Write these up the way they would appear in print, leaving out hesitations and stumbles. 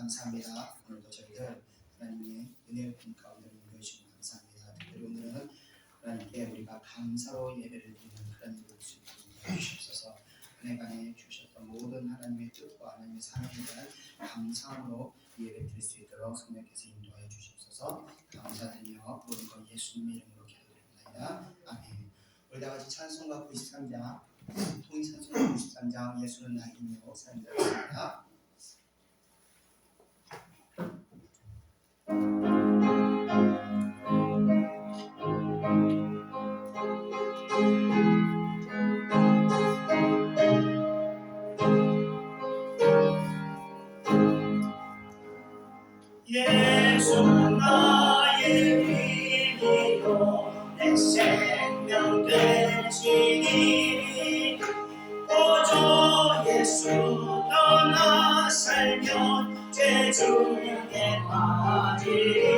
감사합니다. 오늘도 저희들 하나님의 은혜의 품 가운데 인도해 주시고 감사합니다. 특별히 오늘은 하나님께 우리가 감사로 예배를 드리는 그런 일을 수 있게 주시옵소서. 한 해간에 주셨던 모든 하나님의 뜻과 하나님의 사랑에 대한 감사함으로 예배 드릴 수 있도록 성령께서 인도하여 주시옵소서. 감사드리며 모든 것 예수님의 이름으로 기도드립니다. 아멘. 우리 다 같이 찬송가 93장 통일찬송가 93장 예수는 나이며 사랑되었습니다. 예수 나의 길이요 내 생명 되시니 오조 예수 떠나 살면 죄중에 빠지리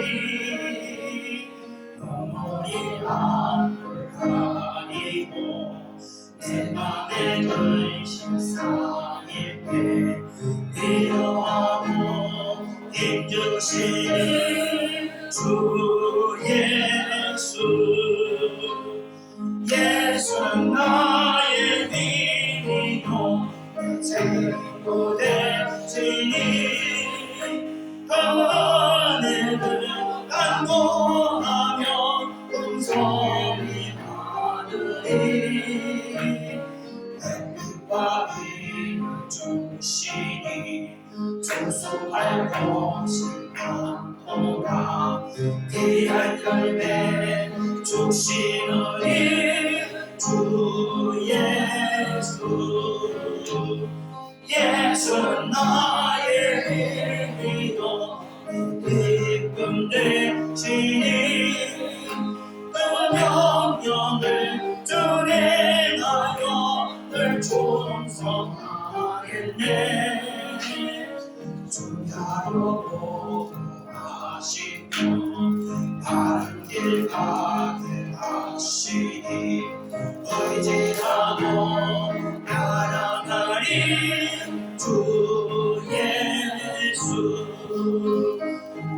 눈물이 앞을 가리고 내 맘에 근심 쌓일 때 위로하고 힘주시는 주 예수 예수는 나의 힘이요 내 생도 되시니 하늘을 간구하며 음성이 하늘이 햇빛과 비를 주시니 조소할 것이 많도다 귀한 열매 주시느니 주 예수 예수는 나의 힘이요 기쁨 되시니 그 명령을 준행하여 늘 충성하겠네 주야로 보호하시고 바른 길 가게 하시니 의지하고 나아가리 주 예수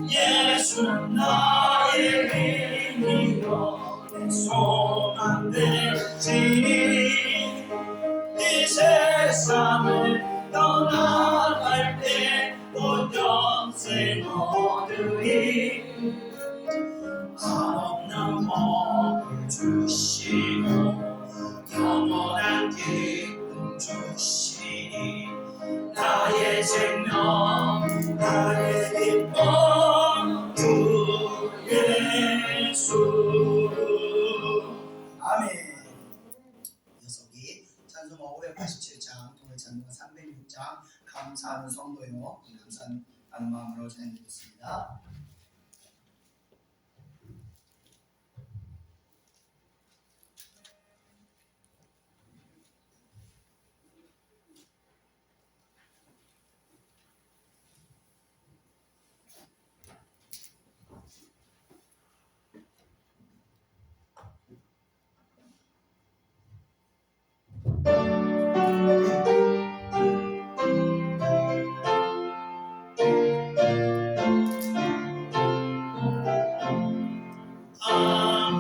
예수는 나의 힘이요 내 소망 되시니 이 세상을 떠나갈 때 온 영생 얻으리 한없는 복을 주시고 영원한 기쁨 주시니 나의 생명 나의 기쁨 주 예수 아멘. 녀석이 찬송가 587장 통일찬송가 306장 감사하는 성도요 감사하는 마음으로 찬양드리겠습니다.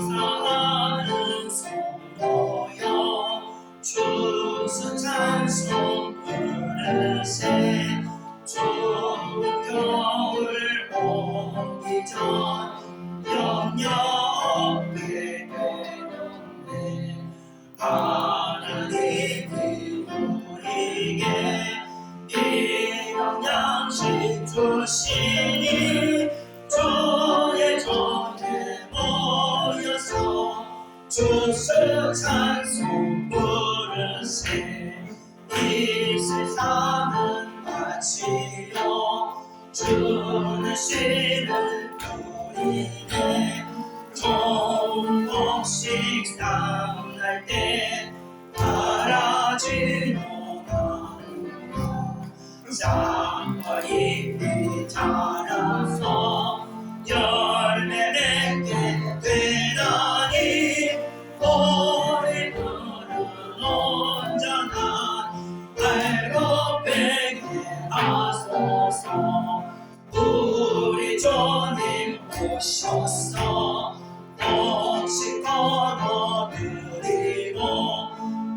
감사하는 성도여 주스 찬송 부르세 좋은 겨울 오기 전 영영 없게 되는데 하나님이 우리에게 이런 양식 주시니 주의 전에 모여서 주스 찬송 부르세 이 세상은 가치요 주는 씨를 뿌리네 좋은 곡식 삼날 때 바라지 못하는가 쌍과 잎이 자라서 열매 맺게 되다니 우리들은 온전한 알고 베게 하소서 주소서. 혹시 거둬들이고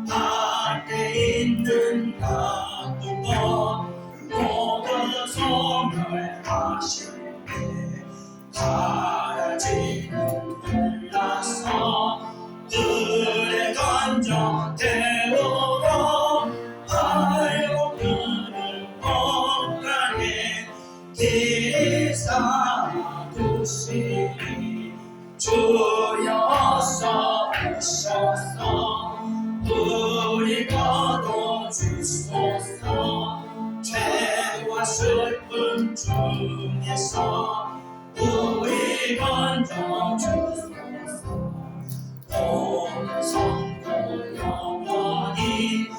밭에 있는 나쁜 것 모두 소멸하실 때 사라지는 흘러서 물에 던져 태우고 알고 그를 못가게 길이 쌓아두시니 주여서 오셔서 우리 거둬주소서. 죄와 슬픔 중에서 우리 건져주소서. 온 성도 영원히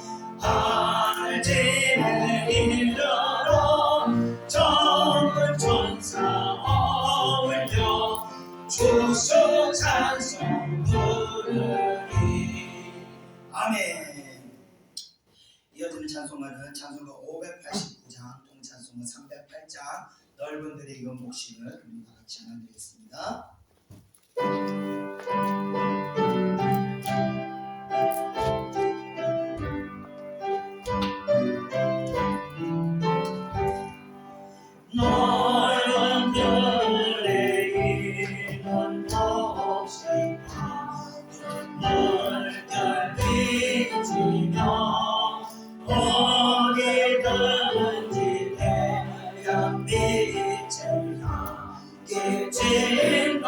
하늘집에 이르러 전군 천사 어울려 주소 찬송 부르리. 아멘. 이어지는 찬송가는 찬송가 589장, 통찬송가 308장 넓은 들의 이건 목심을 우리 다 같이 찬양드리겠습니다. 넓은 들의 이건 목심 물결 빚으며 어디든지 태양 빛을 향해 진동하도다.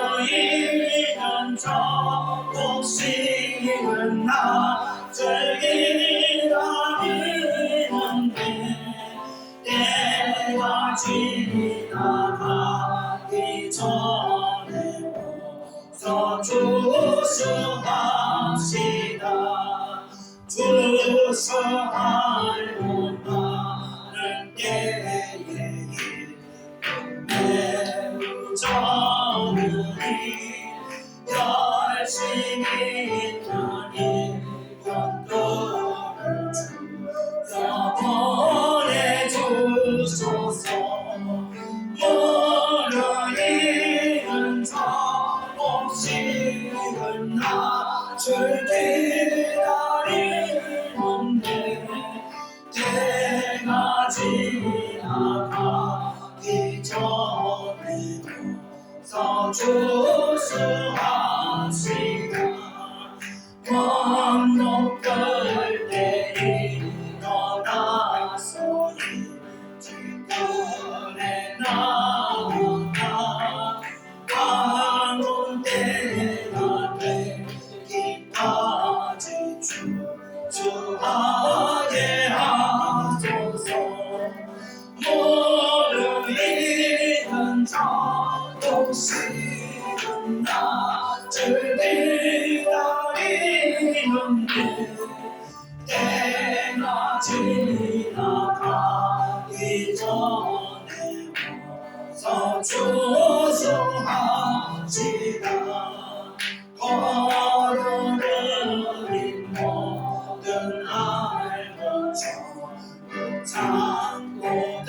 무르익은 저 복식은 나 즐기라리는데 때가 지나가기 전에 오서 주수합시다. 주수할 나는 때에 매우 적으니 열심히 있다니 연도를 주여 보내주소서. 무르익은 저 복식은 나 즐기라리는데 때가 지나가기 전에 서 주수합시다. 먼 높을 때 일어나서 일찍군에 나온다. 방문 때가 되기까지 주하게 하소서. 무르익은 저 복식은 나 즐기라리는데 때가 지나가기 전에 오서 주수합시다. 거룩은 모든 알고 창고들이고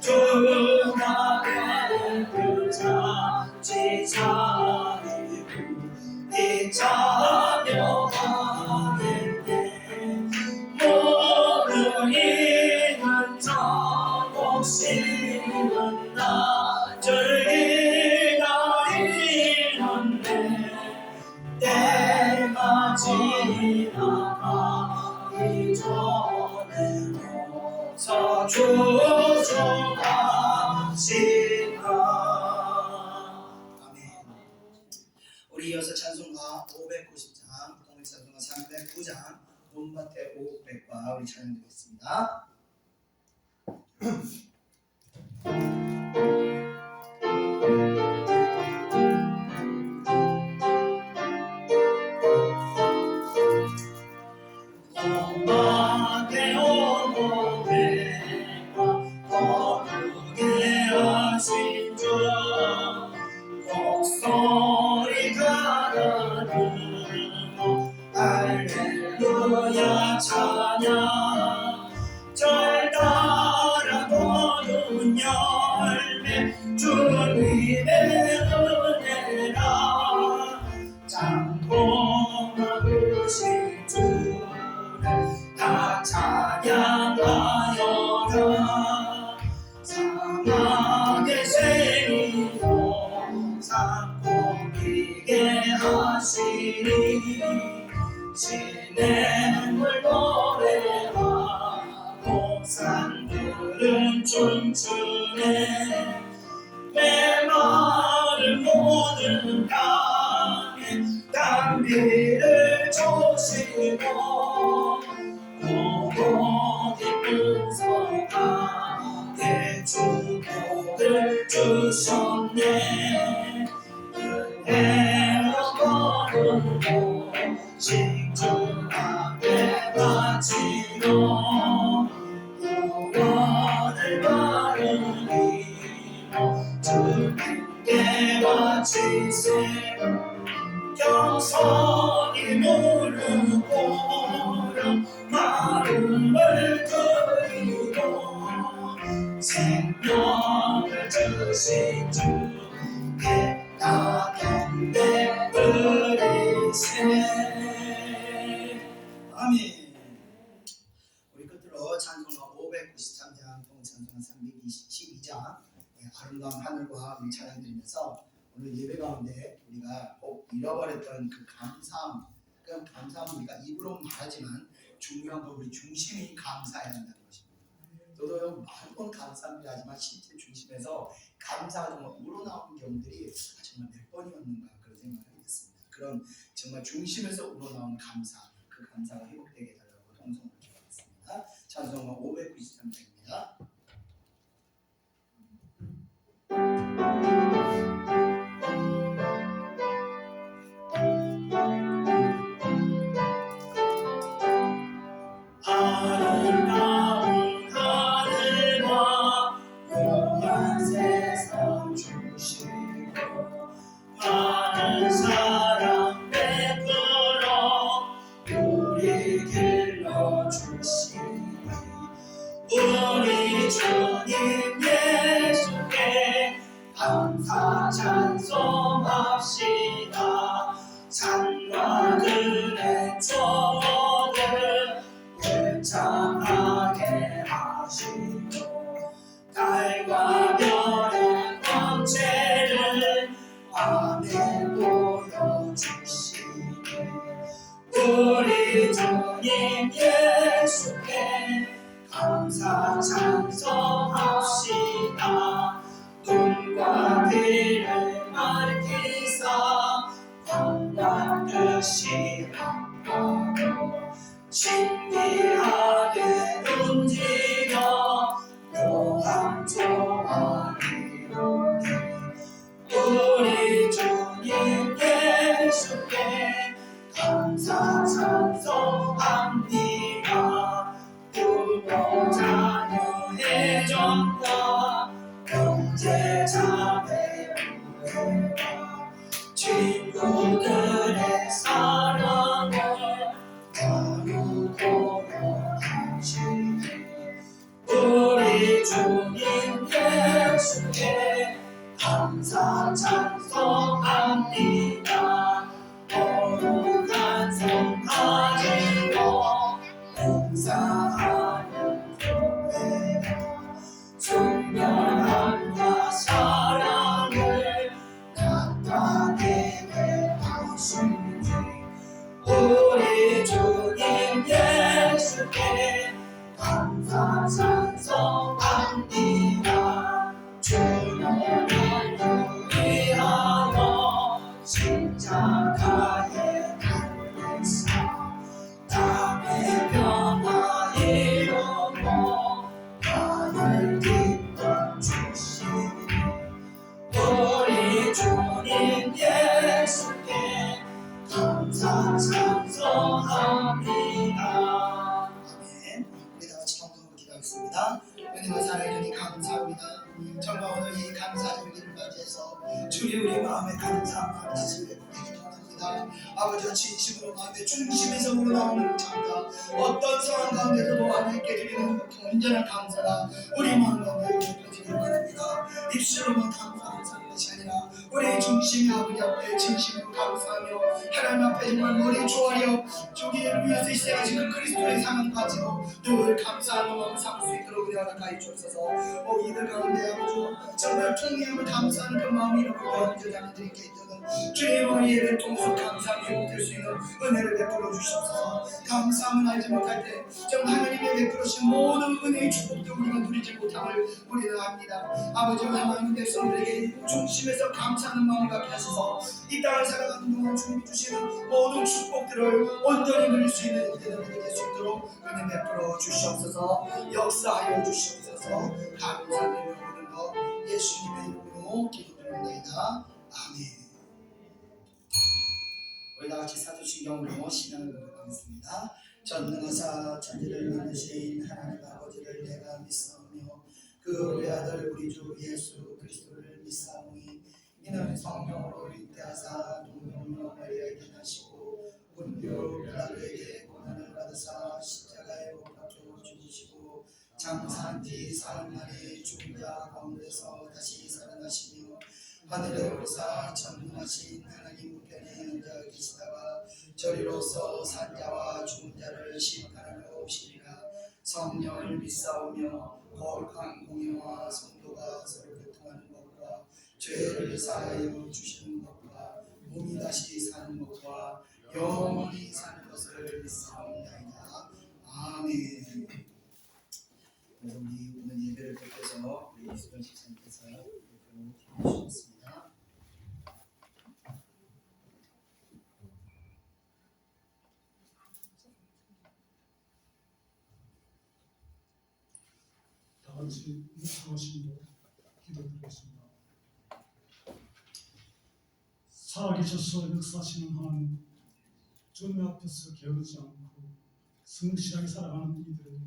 주나의 그 자치자리고 이 자녀하겠네. 무르익은 저 복식은 나 즐기라리는데 때가 지나가기 전에 오서 주수합시다. 아멘. 우리 이어서 찬송가 590장, 통일찬송가 309장, 논밭의 오백과 우리 찬양드리겠습니다. 논밭의 오백과 거룩에 하신 주 목소리가 나누고 할렐루야 찬양 절단 모든 춤추네 메마른 모든 땅에 단비를 주시고 보고 기쁜 소감에 축복을 주셨네 은혜로 거룩고 신주 앞에 바치며 구원을 바르니 주님께 바치세 겸손히 무릎 꿇어 마음을 드리고 생명을 주신 주께 다 경배 드리세 아멘. 우리 끝으로 찬송가 593장 동찬송가 322장 아름다운 하늘과 우리 찬양 드리면서 오늘 예배 가운데 우리가 꼭 잃어버렸던 그 감사함, 그 감사함 우리가 입으로 말하지만 중요한 건 우리 중심이 감사해야 한다는 것입니다. 저도 많은 번 감사합니다 하지만 실제 중심에서 감사가 정말 우러나오는 경우들이 정말 몇 번이었는가 그런 생각을 하게 됐습니다. 그런 정말 중심에서 우러나오는 감사, 그 감사가 회복되게 해달라고 통성을 기도하겠습니다. 찬송가 593장입니다. 아름다운 하늘과 영원한 세상 주시고 많은 사랑 베풀어 우리 길러주시니 우리 주님 예수께 감사 찬송합시다 찬과들의 초를 찬하게 하시고 달과 별의 광채를 밤에 보여주시니 우리 주님 예수께 감사 찬송합시다 눈과 귀를 밝히사 광과 뜻이 함께하고 신비하게 움직여 묘한 조화를 우리 주님 예수께 감사 찬송합니다 부모 자녀의 정과 형제 자매 우애와 친구들의 사랑을 나누고 하시니 우리 주님 예수께 감사 찬송합니다 거룩한 성 가지고 봉사하는 교회가 순결함과 사랑을 나타내게 하시니 우리 주님 예수께 감사 찬송합니다 주님을 위하여 십자가에 달리사 땅의 평화 이루고 하늘 기쁨 주시니 우리 주님 예수께 감사 찬송합니다. 아멘. 우리 다 같이 동성으로 기도하겠습니다. 은혜와 사랑해 주니 감사합니다. 정말 오늘 이 감사 절기를 맞이해서 주님 우리 마음에 감사함 아버지 되기 원합니다. 아버지와 진심으로 마음의 중심에서 우러나오는 감사 어떤 상황 가운데서도 하나님께 드리는 온전한 감사가 우리 마음 가운데 이루어지길 바랍니다. 입술로만 감사하는 삶이 아니라 아니라 우리의 중심이 아버지 앞에 진심으로 감사하며 하나님 앞에 정말 머리 조아려 주기를 위해서 희생하신 그 그리스도의 상을 가지고 늘 감사하는 마음을 삼을 수 있도록 은혜 허락하여 주옵소서. 이들 가운데 아버지 정말 통회함을 감사하는 그 마음이 이렇게 제자들에게 있도록 주님의 예배를 통해서 감사함이 회복될 수 있는 은혜를 베풀어 주시옵소서. 감사함을 알지 못할 때 정말 하나님의 베풀으신 모든 은혜의 축복도 우리가 누리지 못함을 우리는 압니다. 아버지 하나님 백성들에게 중심에서 감사하는 마음을 갖게 하셔서 이 땅을 살아가는 동안 주님이 주시는 모든 축복들을 온전히 누릴 수 있는 은혜를 될 수 있도록 은혜 베풀어 주시옵소서. 역사하여 주시옵소서. 감사드리며 모든 것 예수님의 이름으로 기도드립니다. 아멘. 우리 다같이 사도신경으로 신앙을 고백하겠습니다. 전능하사 천지를 만드신 하나님 아버지를 내가 믿사오며 그 우리 아들 우리 주 예수 그리스도를 믿사오니 이는 성령으로 잉태하사 동정녀 마리아에게 나시고 본교 빌라도에게 고난을 받으사 십자가에 못 박혀 죽으시고 장사한 지 사흘 만에 죽은 자 가운데서 다시 살아나시며 하늘에 오르사 전능하신 하나님 우편에 앉아 계시다가 저리로서 산자와 죽은 자를 심판하러 오시리라. 성령을 믿사오며 거룩한 공예와 성도가 서로 교통하는 것과 죄를 사하여 주시는 것과 몸이 다시 사는 것과 영원히 사는 것을 믿사옵나이다. 아멘. 우리 오늘 예배를 통해서 우리 이수경 집사님께서 주셨습니다. 다 같이 묵상하시고 기도드리겠습니다. 살아계셔서 역사하시는 하나님, 주님 앞에서 게으르지 않고 성실하게 살아가는 이들에게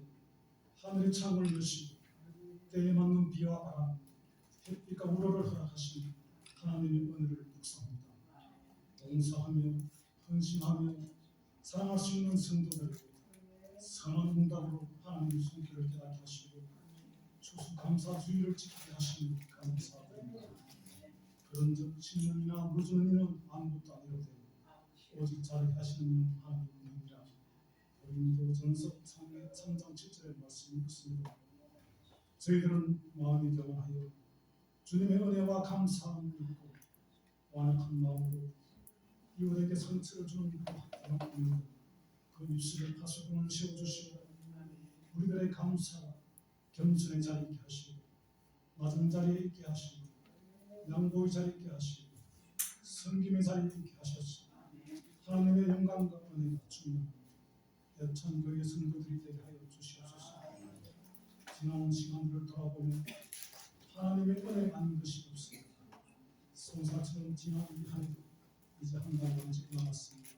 하늘의 창을 여시고 때에 맞는 비와 바람, 햇빛과 우로를 허락하신 하나님의 은혜를 묵상합니다. 봉사하며 헌신하며 사랑할 수 있는 성도들에게 선한 응답으로 하나님의 손길을 깨닫게 하시고 추수감사주의를 지키게 하시니 감사드립니다. 그런 적 신념이나 무주는 이는 아무것도 아니로되 오직 자르게 하시는 이는 하나님이니라. 고린도 전서 3장 7절의 말씀이 있습니다. 저희들은 마음이 경건하여 주님의 은혜와 감사함을 믿고 완악한 마음으로 이웃에게 상처를 주는 그 입술에 가시관을 씌워주시고 우리들의 감사 겸손의 자리에 있게 하시고 낮은 자리에 있게 하시고 양보의 자리에 있게 하시고 섬김의 자리에 있게 하셔서 하나님의 영광과 은혜가 충만합니다. 애찬 교회 성도들이 되게 하여 주시옵소서. 지난 시간들을 돌아보면 하나님의 은혜가 아닌 것이 없습니다. 송사처럼 지난 이 한 해 이제 한 달 남짓 남았습니다.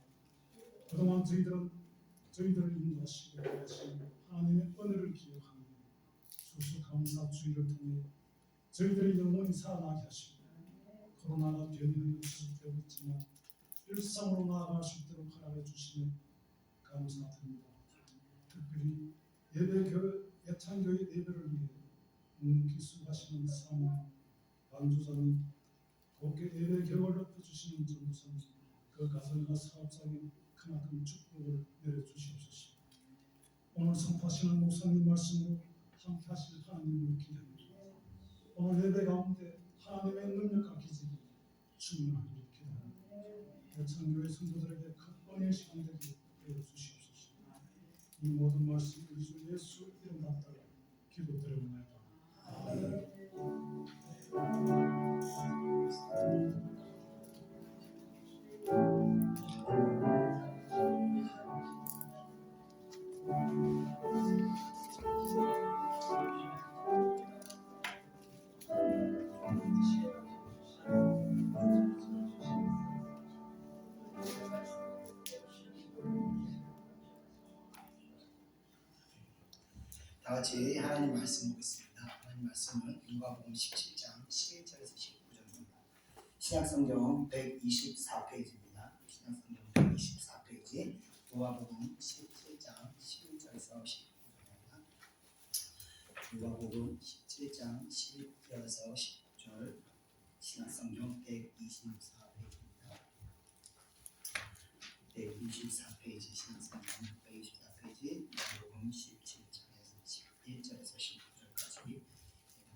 그동안 저희들을 인도하시고 하시고 하나님의 은혜를 기억하며 추수감사주의를 통해 저희들이 영원히 살아나게 하시고 코로나가 변이하여 수습되고 있지만 일상으로 나아갈 수 있도록 허락해 주시며 감사드립니다. 특별히 예찬교회 예배를 위해 묵묵히 수고하시는 사모 반주사님, 곱게 예배 격을 엎어주시는 전도사님, 그 가정과 사업장에 크나큰 축복을 내려주시옵소서. 오늘 선포하시는 목사님 말씀으로 함께 하실 하나님을 기대합니다. 오늘 예배 가운데 하나님의 능력과 기적이 충만하기를 기대합니다. 예찬교회 성도들에게 큰 은혜의 시간 되게 하여 주시옵소서. 이 모든 말씀 우리 주 예수 이름 받들어 기도드립니다. 아멘. 다 같이 하나님 말씀 보겠습니다. 하나님 말씀은 누가복음 17장 11절에서 19절입니다. 신약성경 124페이지입니다. 신약성경 124페이지 누가복음 17장 11절에서 19절입니다. 누가복음 17장 11절에서 19절 신약성경 124페이지입니다. 124페이지 신약성경 124페이지 마태복음 17장에서 11절에서 19절까지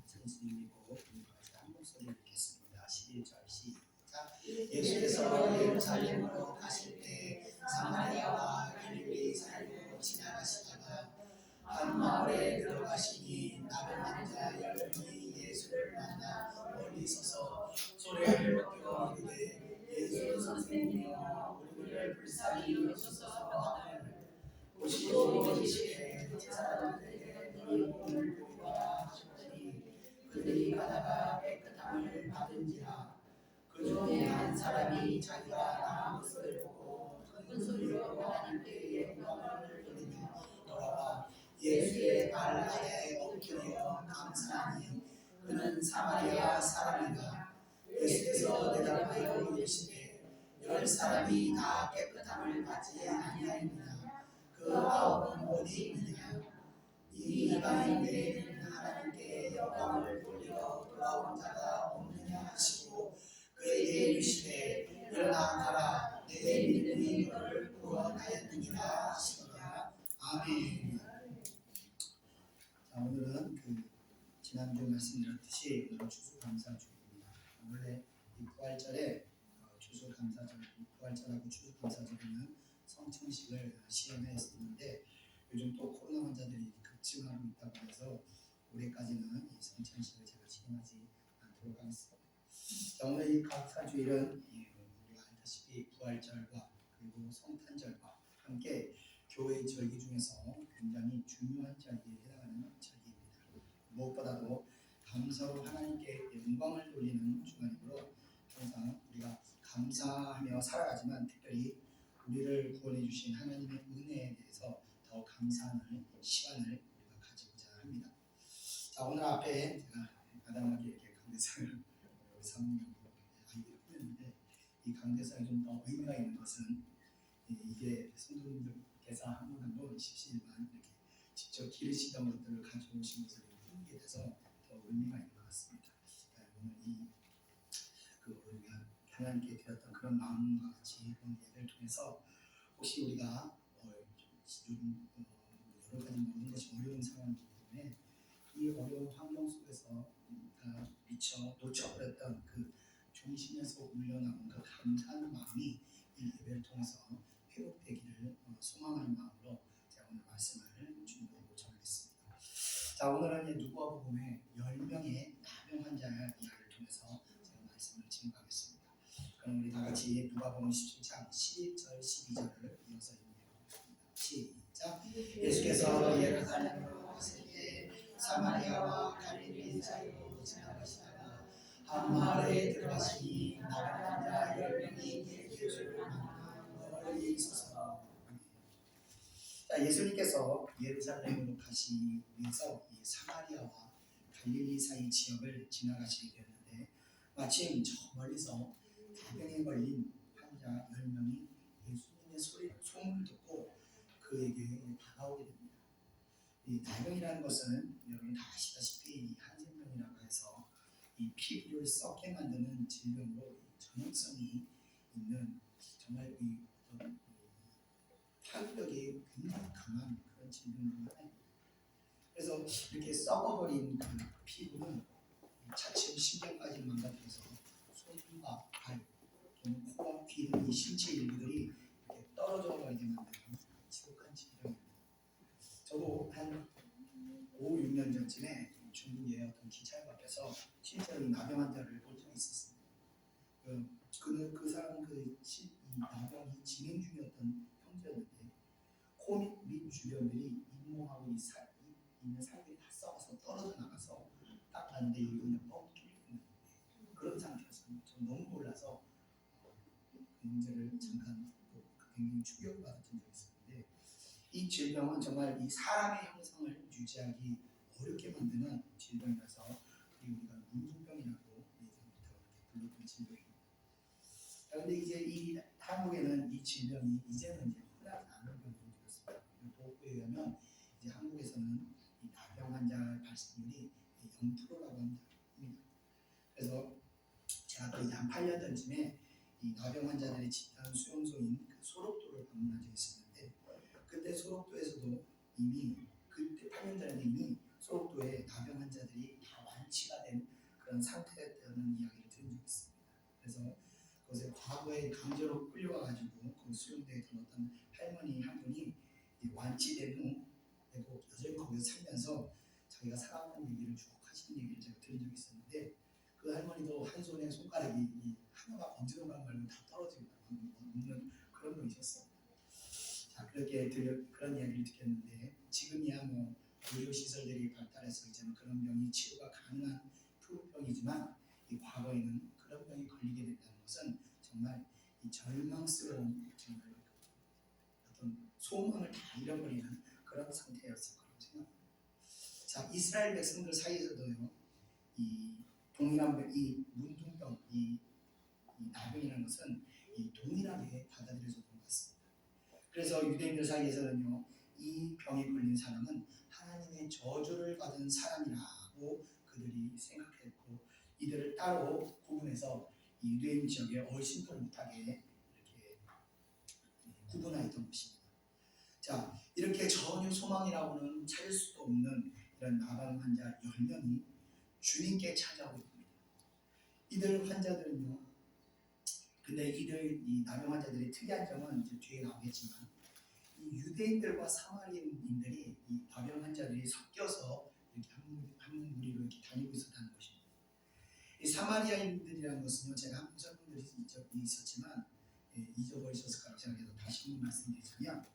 선생님이 보고 우리 같이 한 목소리 읽겠습니다. 11절 시작. 예수께서 예루살렘으로 가실 때 사마리아와 갈릴리 사이로 지나가시다가 한 마을에 들어가시니 나병 자 10명이 예수를 만나 멀리 서서 소리를 높여 이르되 예수 선생님이여 우리를 불쌍히 여기소서 하거늘 보시고 계시되 제 사람들에게 너희 몸을 보이라 하셨더니 그들이 가다가 깨끗함을 받은지라. 그 중에 한 사람이 자기가 나은 것을 보고 큰 소리로 하나님께 영광을 돌리며 돌아와 예수의 발 아래 엎드려 감사하니 그는 사마리아 사람이다. 예수께서 대답하여 이르시되 10사람이 다 깨끗함을 받지 아니하였느냐. 그 9은 어디 있느냐. 이 이방인 외에는 하나님께 영광을 돌리러 돌아온 자가 없느냐 하시고 그에게 이르시되 일어나 가라. 내 믿음이 너를 구원하였느니라 하시더라. 아멘. 자, 오늘은 지난주 말씀드렸듯이 오늘은 추수감사주입니다. 원래 이 부활절에 추수감사절, 부활절하고 추수감사절에는 성천식을 시행했었는데 요즘 또 코로나 환자들이 급증하고 있다고 해서 올해까지는 이 성천식을 제가 시행하지 않도록 하겠습니다. 자, 오늘 이 감사주일은 우리가 알다시피 부활절과 그리고 성탄절과 함께 교회의 절기 중에서 굉장히 중요한 절기에 해당하는 절기입니다. 무엇보다도 감사로 하나님께 영광을 돌리는 주간이므로 항상 우리가 감사하며 살아가지만 특별히 우리를 구원해 주신 하나님의 은혜에 대해서 더 감사하는 시간을 우리가 가지고자 합니다. 자, 오늘 앞에 제가 아담하게 이렇게 강대상을 사모님하고 아이디어를 꾸몄는데 이 강대상이 좀 더 의미가 있는 것은 이게 성도님들께서 한 분 한 분 십시일반 이렇게 직접 기르시던 것들을 가져오신 것을 꾸미게 돼서 더 의미가 있는 것 같습니다. 오늘 우리가 하나님께 드렸던 그런 마음과 같이 오늘 예배를 통해서 혹시 우리가 요즘 여러 가지 모든 것이 어려운 상황이기 때문에 이 어려운 환경 속에서 미처 놓쳐버렸던 그 중심에서 울려나온 그 감사하는 마음이 이 예배를 통해서 회복되기를 소망하는 마음으로 제가 오늘 말씀을 준비하고 전하겠습니다. 자, 오늘은 누가복음의 10명의 나병 환자 이야기를 통해서 제가 말씀을 진행하겠습니다. 그럼 우리 다 같이 누가복음 17장 11절 12절을 이어서 읽어보겠습니다. 시작. 예수께서 예루살렘으로 가실 때 사마리아와 갈릴리 사이로 지나가시다가 한 마을에 들어가시니 나병 환자 10명이 예수를 만나 멀리 있어서. 자, 예수님께서 예루살렘으로 가시기 위해서 이 사마리아와 갈릴리 사이 지역을 지나가시게 되었는데 마침 저 멀리서 나병에 걸린 환자 10명이 예수님의 소문을 듣고 그에게 다가오게 됩니다. 이 나병이라는 것은 여러분 다 아시다시피 이 한센병이라고 해서 이 피부를 썩게 만드는 질병으로 전염성이 있는 정말 파급력이 굉장히 강한 그런 질병 중 하나입니다. 그래서 이렇게 썩어버린 그 피부는 차츰 신경까지 망가뜨려서 손과 발, 또는 코와 귀 등 이 신체 일부들이 이렇게 떨어져 버리게 만드는 지독한 질병입니다. 저도 한 5, 6년 전쯤에 중국의 어떤 기차역 앞에서 실제로 이 나병 환자를 본 적이 있었습니다. 그 사람은 이 나병이 진행 중이었던 형제였는데 코 밑 주변들이 잇몸하고 있는 살들이 다 썩어서 떨어져 나가서 딱 봤는데 여기 그냥 뻥 뚫려 있는 그런 상태였습니다. 전 너무 놀라서 그 문제를 잠깐 굉장히 충격을 받았던 적이 있었는데 이 질병은 정말 이 사람의 형상을 유지하기 어렵게 만드는 질병이라서 우리가 문둥병이라고 예전부터 불렀던 질병입니다. 그런데 이제 이 한국에는 이 질병이 이제는 흔하지 않은 병이 되었습니다. 보고에 의하면 이제 한국에서는 이 나병 환자 발생률이 0%라고 합니다. 그래서 제가 거의 한 8년 전쯤에 이 나병 환자들이 집단 수용소인 그 소록도를 방문한 적이 있었는데, 그때 소록도에서도 이미 그때 8년 전에 이미 소록도에 나병 환자들이 다 완치가 된 그런 상태였다는 이야기를 들은 적이 있습니다. 그래서 그것에 과거에 강제로 끌려와가지고 그 수용대에 있던 어떤 할머니 한 분이 완치된 후 그리고 여전히 거기서 살면서 자기가 살아가는 얘기를 쭉 하시는 얘기를 제가 들은 적이 있었는데, 그 할머니도 한 손에 손가락이 이 하나가 언제론가 말고 다 떨어지고 없는 그런 분이셨어요. 자, 그렇게 그런 이야기를 듣겠는데, 지금이야 뭐 의료 시설들이 발달해서 이제는 그런 병이 치료가 가능한 프로병이지만, 이 과거에는 그런 병이 걸리게 된다는 것은 정말 이 절망스러운, 정말 어떤 소망을 다 잃어버리는 그런 상태였을 거라고 생각합니다. 자, 이스라엘 백성들 사이에서도요, 이 동일한 이 문둥병, 이 나병이라는 것은 이 동일하게 받아들여졌던 것 같습니다. 그래서 유대인들 사이에서는요, 이 병에 걸린 사람은 하나님의 저주를 받은 사람이라고 그들이 생각했고, 이들을 따로 구분해서 이 유대인 지역에 얼씬도 못하게 이렇게 구분하였던 것입니다. 자, 이렇게 전혀 소망이라고는 찾을 수도 없는 이런 나병 환자 10명이 주님께 찾아오게 됩니다. 이들 환자들은요, 근데 이 나병 환자들의 특이한 점은 이제 뒤에 나오겠지만, 이 유대인들과 사마리아인들이 이 나병 환자들이 섞여서 이렇게 한 무리로 이렇게 다니고 있었다는 것입니다. 이 사마리아인들이라는 것은요, 제가 한번 설명드린 적이 있었지만 잊어버리셨을 거라고 생각해서 다시 한번 말씀드리자면,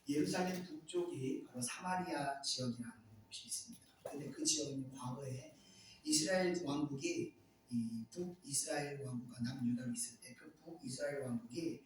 예루살렘 북쪽이 바로 사마리아 지역이라는 곳이 있습니다. 근데 그 지역은 과거에 이스라엘 왕국이 이 북이스라엘 왕국과 남유다로 있을 때 그 북이스라엘 왕국이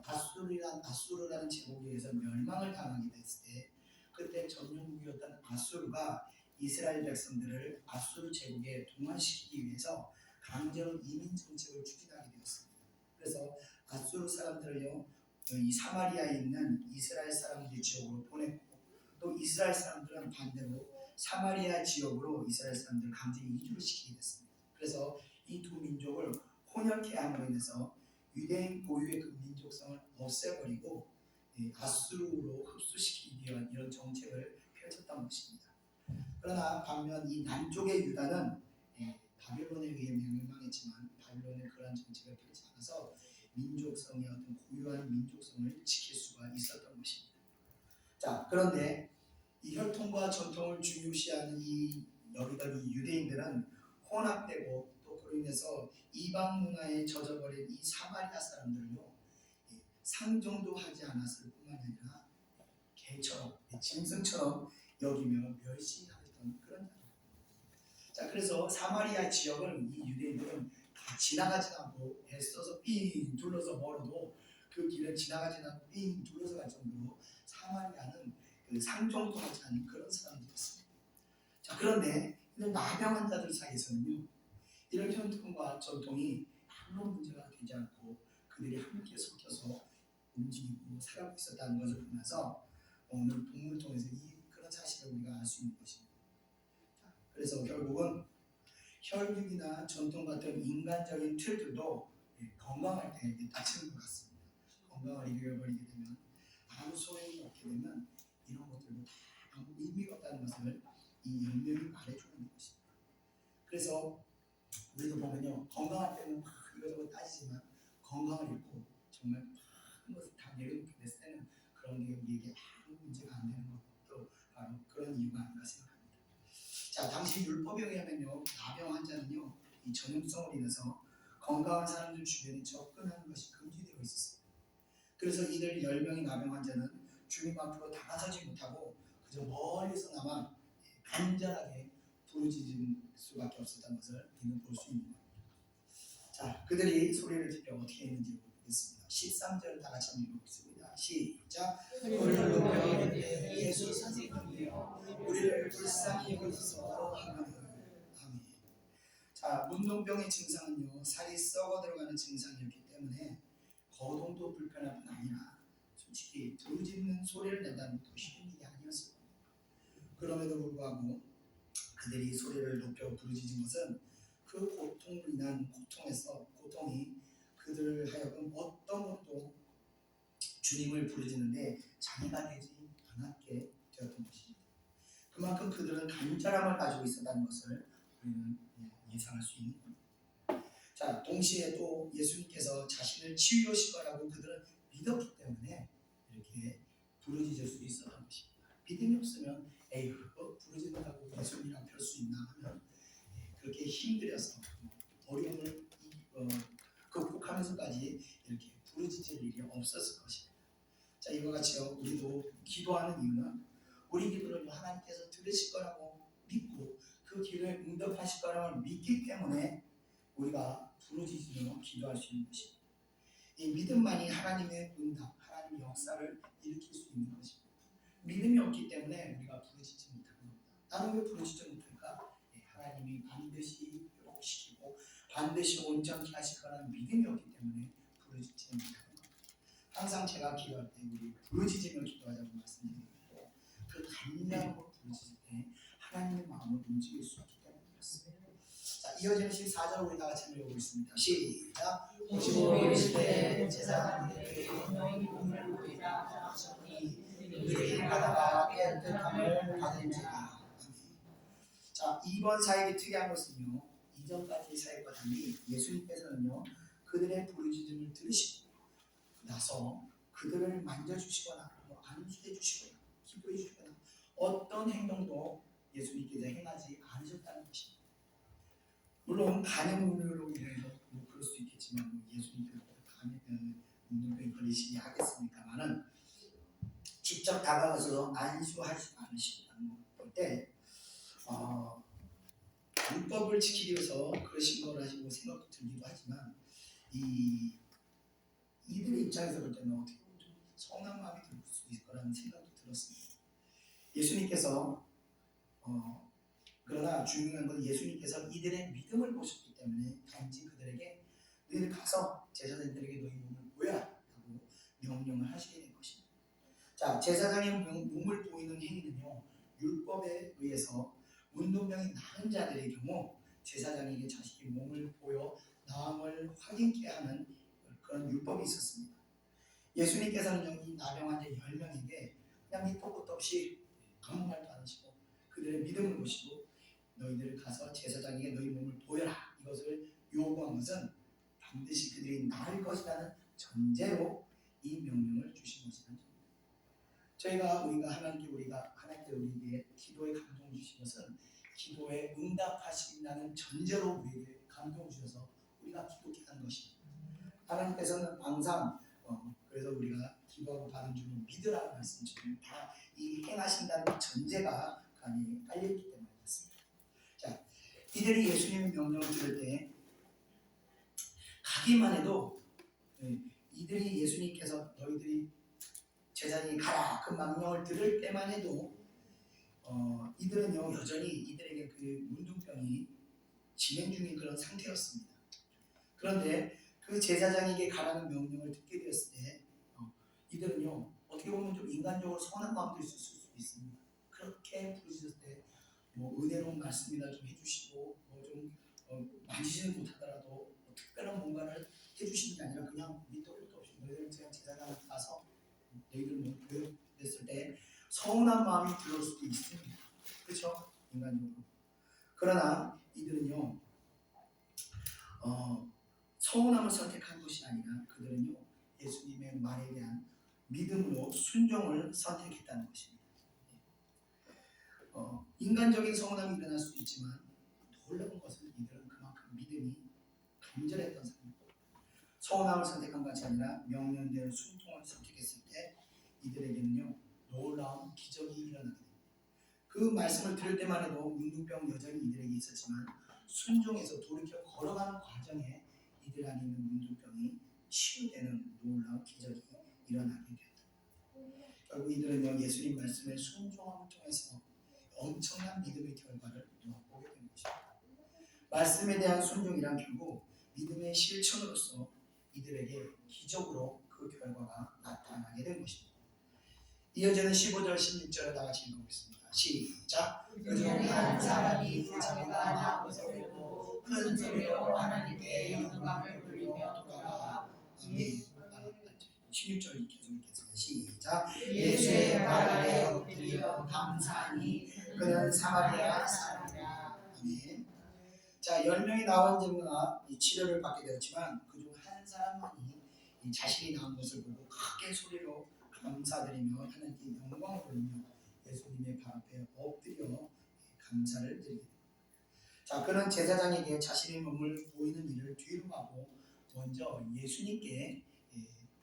아수르라는 제국에 의해서 멸망을 당하게 됐을 때, 그때 점령국이었던 아수르가 이스라엘 백성들을 아수르 제국에 동원시키기 위해서 강제로 이민 정책을 추진하게 되었습니다. 그래서 아수르 사람들을요, 이 사마리아에 있는 이스라엘 사람들의 지역으로 보냈고, 또 이스라엘 사람들은 반대로 사마리아 지역으로 이스라엘 사람들을 강제 이주를 시키게 됐습니다. 그래서 이 두 민족을 혼혈케 함으로 인해서 유대인 고유의 그 민족성을 없애버리고 아수르로 흡수시키기 위한 이런 정책을 펼쳤던 것입니다. 그러나 반면 이 남쪽의 유다는 바빌론에 의해 멸망했지만 바빌론의 그러한 정책을 펼치 않아서 민족성의 어떤 고유한 민족성을 지킬 수가 있었던 것입니다. 자, 그런데 이 혈통과 전통을 중요시하는 이 여기던 이 유대인들은 혼합되고, 또 그로 인해서 이방 문화에 젖어버린 이 사마리아 사람들은요, 상종도 하지 않았을 뿐만 아니라 개처럼, 짐승처럼 여기며 멸시하던 그런 자들. 자, 그래서 사마리아 지역을 이 유대인들은 다 지나가지 않고 애써서 삥 둘러서 멀어도 그 길을 지나가지 않고 삥 둘러서 갈 정도로 사마리아는 그 상종도 하지 않는 그런 사람들이었습니다. 자, 그런데 이런 나병 환자들 사이에서는요, 이런 혈통과 전통이 아무런 문제가 되지 않고 그들이 함께 섞여서 움직이고 살아가고 있었다는 것을 보면서 오늘 본문을 통해서 그런 사실을 우리가 알 수 있는 것입니다. 자, 그래서 결국은 혈육이나 전통 같은 인간적인 틀들도 건강할 때 다치는 것 같습니다. 건강을 잃어버리게 되면, 아무 소용이 없게 되면 이런 것들도 다 아무 의미가 없다는 것을 이 연명이 말해주는 것입니다. 그래서 우리도 보면요, 건강할 때는 막 이것저것 따지지만 건강을 잃고 정말 많은 것을 다 내려놓게 됐을 때는 그런 게 우리에게 아무 문제가 안 되는 것도 바로 그런 이유가 아닌가 생각합니다. 자, 당시 율법에 의하면요, 나병 환자는요, 이 전염성으로 인해서 건강한 사람들 주변에 접근하는 것이 금지되어 있었습니다. 그래서 이들 10명의 나병 환자는 주님 앞으로 다가서지 못하고 그저 멀리서나마 간절하게 부르짖을 수밖에 없었던 것을 우리는 볼 수 있는 겁니다. 자, 그들이 소리를 지펴 어떻게 했는지 보겠습니다. 13절 다 같이 한번 읽어보겠습니다. 시작. 소리를 높여 예수 선생님이여 우리를 불쌍히 여기소서 하거늘. 아멘. 자, 문둥병의 증상은요, 살이 썩어 들어가는 증상이었기 때문에 거동도 불편할 뿐 아니라 솔직히 부르짖는 소리를 낸다는 것도 쉬운 일이 아니었을 겁니다. 그럼에도 불구하고 그들이 소리를 높여 부르짖은 것은 그 고통으로 인한 고통이 그들을 하여금 어떤 것도 주님을 부르짖는데 장애가 되지 않았게 되었던 것입니다. 그만큼 그들은 간절함을 가지고 있었다는 것을 우리는 예상할 수 있는 겁니다. 자, 동시에 또 예수님께서 자신을 치유하실 거라고 그들은 믿었기 때문에 이렇게 부르짖을 수 있었던 것입니다. 믿음이 없으면 에휴, 부르짖는다고 예수님이랑 별 수 있나 하면 그렇게 힘들어서 어려움을 극복하면서까지 이렇게 부르짖을 일이 없었을 것입니다. 자, 이와 같이요, 우리도 기도하는 이유는 우리 기도를 하나님께서 들으실 거라고 믿고 그 기도에 응답하실 거라고 믿기 때문에 우리가 부르짖으며 기도할 수 있는 것입니다. 이 믿음만이 하나님의 응답, 하나님의 역사를 일으킬 수 있는 것입니다. 믿음이 없기 때문에 우리가 부르짖지 못하는 겁니다. 나는 왜 부르짖지 못할까? 하나님이 반드시 회복시키고 반드시 온전케 하실 거라는 믿음이 없기 때문에 부르짖지 못하는 겁니다. 항상 제가 기도할 때 우리 부르짖으며 기도하자고 말씀드리고 그 간절함으로 부르짖을 때 하나님의 마음을 움직일 수 있기 때문에 그렇습니다. 자, 이어지는 14절 우리 다 같이 읽어보겠습니다. 시작. 오시고 이르시되 제사장들에게 너희 몸을 보이라 하셨니 그들이 가다가 깨끗함을 받은지라. 자, 이번 사역이 특이한 것은요, 이전까지 사역과 달리 예수님께서는요 그들의 부르짖음을 들으시고 나서 그들을 만져주시거나 안수해 주시거나 기도해 주시거나 어떤 행동도 예수님께서 행하지 않으셨다는 것입니다. 물론 간염으로 인해서 그럴 수 있겠지만 예수님께서 문둥병이 걸리시지 하겠습니까만은 직접 다가가서 안수하지 않으신다는 때 율법을 지키기 위해서 그러신 거라고 생각도 들기도 하지만 이들의 입장에서 볼 때는 어떻게 보면 좀 서운한 마음이 들 수 있을 거라는 생각도 들었습니다. 예수님께서 그러나 중요한 건 예수님께서 이들의 믿음을 보셨기 때문에 단지 그들에게 너희들 가서 제사장들에게 너희 몸을 보여라 라고 명령을 하시게 된 것입니다. 자, 제사장의 몸을 보이는 행위는요 율법에 의해서 문둥병이 나은 자들의 경우 제사장에게 자신의 몸을 보여 나음을 확인케 하는 그런 율법이 있었습니다. 예수님께서는 이 나병 환자 10명에게 그냥 밑도 끝도 없이 아무 말도 안 하시고 그들의 믿음을 보시고 너희들 가서 제사장에게 너희 몸을 보여라 이것을 요구한 것은 반드시 그들이 나을 것이라는 전제로 이 명령을 주신 것이라는 점입니다. 우리가 하나님께 우리에게 기도에 감동을 주신 것은 기도에 응답하신다는 전제로 우리에게 감동을 주셔서 우리가 기도케 하는 것입니다. 하나님께서는 항상 그래서 우리가 기도하고 받은 줄을 믿으라는 말씀처럼 다 이 행하신다는 전제가 간이 깔려있기 때문에 그렇습니다. 자, 이들이 예수님의 명령을 들을 때 가기만 해도 이들이 예수님께서 너희들이 제자들이 가라 그 명령을 들을 때만 해도 이들은요 여전히 이들에게 그 문둥병이 진행 중인 그런 상태였습니다. 그런데 그 제사장에게 가라는 명령을 듣게 되었을 때 이들은요 어떻게 보면 좀 인간적으로 서운한 마음도 있을 수 있습니다. 그렇게 부르짖을 때 은혜로운 말씀이나 좀 해주시고 좀 만지지는 못하더라도 특별한 뭔가를 해주시는 게 아니라 그냥 밑도 끝도 없이 너희들은 그냥 제사장한테 가서 너희들 보였을 때 서운한 마음이 들어올 수도 있습니다. 그렇죠? 인간적으로. 그러나 이들은요 서운함을 선택한 것이 아니라 그들은요 예수님의 말에 대한 믿음으로 순종을 선택했다는 것입니다. 인간적인 서운함이 일어날 수도 있지만 놀라운 것은 이들은 그만큼 믿음이 간절했던 사람이고 서운함을 선택한 것이 아니라 명령대로 순종을 선택했을 때 이들에게는요 놀라운 기적이 일어나게 됩니다. 그 말씀을 들을 때만 해도 문둥병 여전히 이들에게 있었지만 순종해서 돌이켜 걸어가는 과정에 이들 안에 있는 문둥병이 치유되는 놀라운 기적이 일어나게 됩니다. 결국 이들은요 예수님 말씀의 순종함을 통해서 엄청난 믿음의 결과를 보게 된 것입니다. 말씀에 대한 순종이란 결국 믿음의 실천으로서 이들에게 기적으로 그 결과가 나타나게 된 것입니다. 이어지는 15절 16절을 다 같이 읽어보겠습니다. 시작. 그중에 한 사람이 자기가 나고서 보고 큰 소리로 하나님께 영광을 돌리며 돌아가. 아멘. 16절 계속 읽겠습니다. 시작. 예수의 발 아래 엎드려 감사하니 그는 사마리아 사람이라. 아멘. 자, 10명이 나온 자가 이 치료를 받게 되었지만 그중 한 사람만이 이 자신이 나온 것을 보고 크게 소리로 감사드리며 하나님께 영광을 돌리며 예수님의 발 앞에 엎드려 감사를 드립니다. 자, 그는 제사장에게 자신의 몸을 보이는 일을 뒤로 하고 먼저 예수님께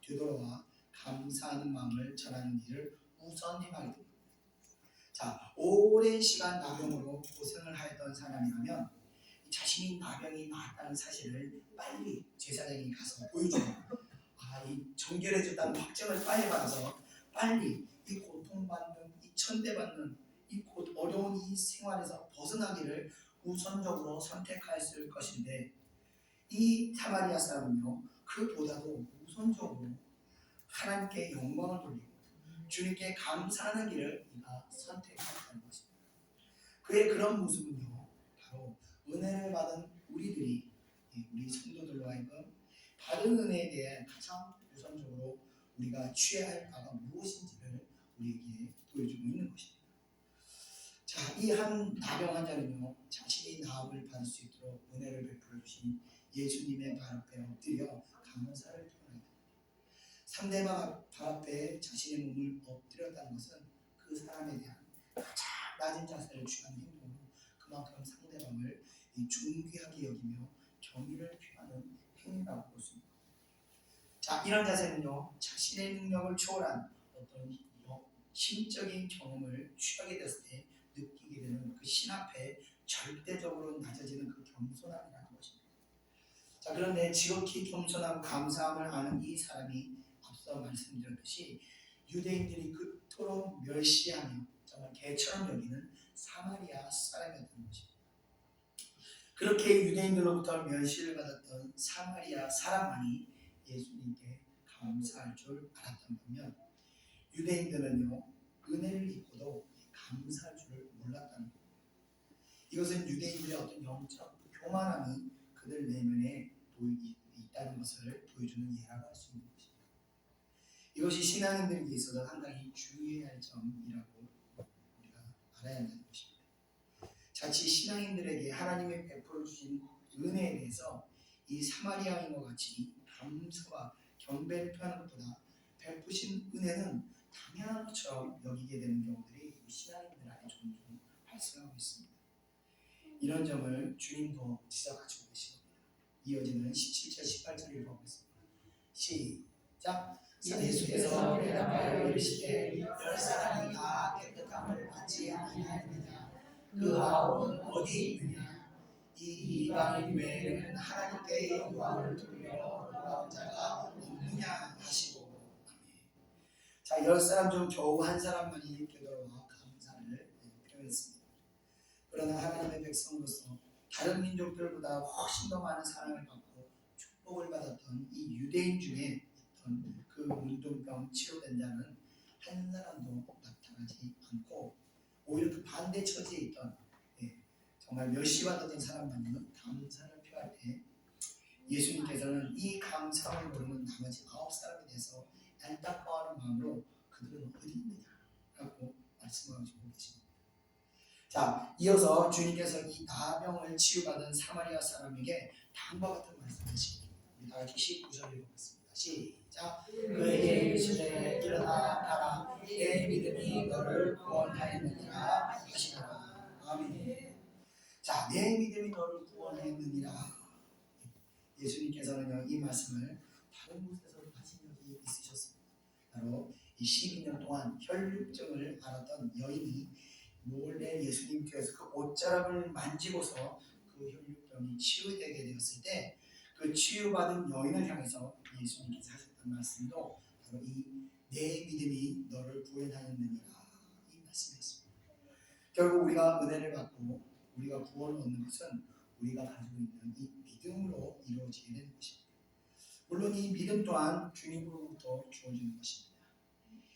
되돌아와 감사하는 마음을 전하는 일을 우선 행하게 됩니다. 자, 오랜 시간 나병으로 고생을 하였던 사람이라면 자신이 나병이 나았다는 사실을 빨리 제사장이 가서 보여주고 이 정결해졌다는 확증을 빨리 받아서 빨리 이 고통받는 이 천대받는 이 어려운 이 생활에서 벗어나기를 우선적으로 선택했을 것인데 이 사마리아 사람은요 그보다도 우선적으로 하나님께 영광을 돌리고 주님께 감사하는 길을 그가 선택했다는 것입니다. 그의 그런 모습은요 바로 은혜를 받은 우리들이 우리 성도들로 하여금 받은 은혜에 대해 가장 우선적으로 우리가 취해야 할 바가 무엇인지를 우리에게 보여주고 있는 것입니다. 자, 이 한 나병 환자는요 자신이 나음을 받을 수 있도록 은혜를 베풀어 주신 예수님의 발 앞에 엎드려 감사를 표현합니다. 상대방 발 앞에 자신의 몸을 엎드렸다는 것은 그 사람에 대한 가장 낮은 자세를 취하는 행동으로 그만큼 상대방을 존귀하게 여기며 경의를 표하는 행위라고 볼 수 있습니다. 자, 이런 자세는요 자신의 능력을 초월한 어떤 심적인 경험을 취하게 됐을 때 느끼게 되는 그 신 앞에 절대적으로 낮아지는 그 겸손함이라는 것입니다. 자, 그런데 지극히 겸손하고 감사함을 아는 이 사람이 앞서 말씀드렸듯이 유대인들이 그토록 멸시하며 정말 개처럼 여기는 사마리아 사람이었던 것입니다. 그렇게 유대인들로부터 멸시를 받았던 사마리아 사람만이 예수님께 감사할 줄 알았던 반면 유대인들은요 은혜를 입고도 감사할 줄을 몰랐다는 겁니다. 이것은 유대인들의 어떤 영적 교만함이 그들 내면에 있다는 것을 보여주는 예라고 할 수 있는 것입니다. 이것이 신앙인들에게 있어서 상당히 주의해야 할 점이라고 우리가 알아야 한다는 것입니다. 자칫 신앙인들에게 하나님의 베풀어 주신 은혜에 대해서 이 사마리아인과 같이 감사와 경배를 표하는 것보다 베푸신 은혜는 당연한 것처럼 여기게 되는 경우들이 신앙인들 안에 종종 발생하고 있습니다. 이런 점을 주님도 지적하시고 계십니다. 이어지는 17절 18절 읽어보겠습니다. 시작. 예수께서 대답하여 이르시되 열 사람이 다 깨끗함을 받지 아니하였느냐 그 아홉은 어디 있느냐 이 이방인 외에는 하나님께 영광을 돌려 돌아온 자가 없느냐 하시고. 아멘. 자, 10사람 중 겨우 한 사람만이 되돌아와 감사를 표현했습니다. 그러나 하나님의 백성으로서 다른 민족들보다 훨씬 더 많은 사랑을 받고 축복을 받았던 이 유대인 중에 있던 그 문둥병 치료된 자는 한 사람도 나타나지 않고 오히려 그 반대 처지에 있던 정말 멸시받았던 사람만은 감사를 표할 때 예수님께서는 이 감사를 모르는 나머지 9사람에 대해서 안타까워하는 마음으로 그들은 어디 있느냐라고 말씀하고 계십니다. 자, 이어서 주님께서 이 나병을 치유받은 사마리아 사람에게 다음과 같은 말씀하십니다. 우리 다 같이 19절 읽어보겠습니다. 시작. 그에게 이르시되 일어나 가라 내 믿음이 너를 구원하였느니라 하시더라. 아멘. 자, 내 믿음이 너를 구원하였느니라. 예수님께서는요 이 말씀을 다른 곳에서 하신 적이 있으셨습니다. 바로 이 12년 동안 혈육증을 앓았던 여인이 몰래 예수님 뒤에서 그 옷자락을 만지고서 그 혈육병이 치유되게 되었을 때 그 치유받은 여인을 향해서 예수님께서 하셨던 말씀도 바로 이 내 믿음이 너를 구원하였느니라 이 말씀이었습니다. 결국 우리가 은혜를 받고 우리가 구원을 얻는 것은 우리가 가지고 있는 이 믿음으로 이루어지게 되는 것입니다. 물론 이 믿음 또한 주님으로부터 주어지는 것입니다.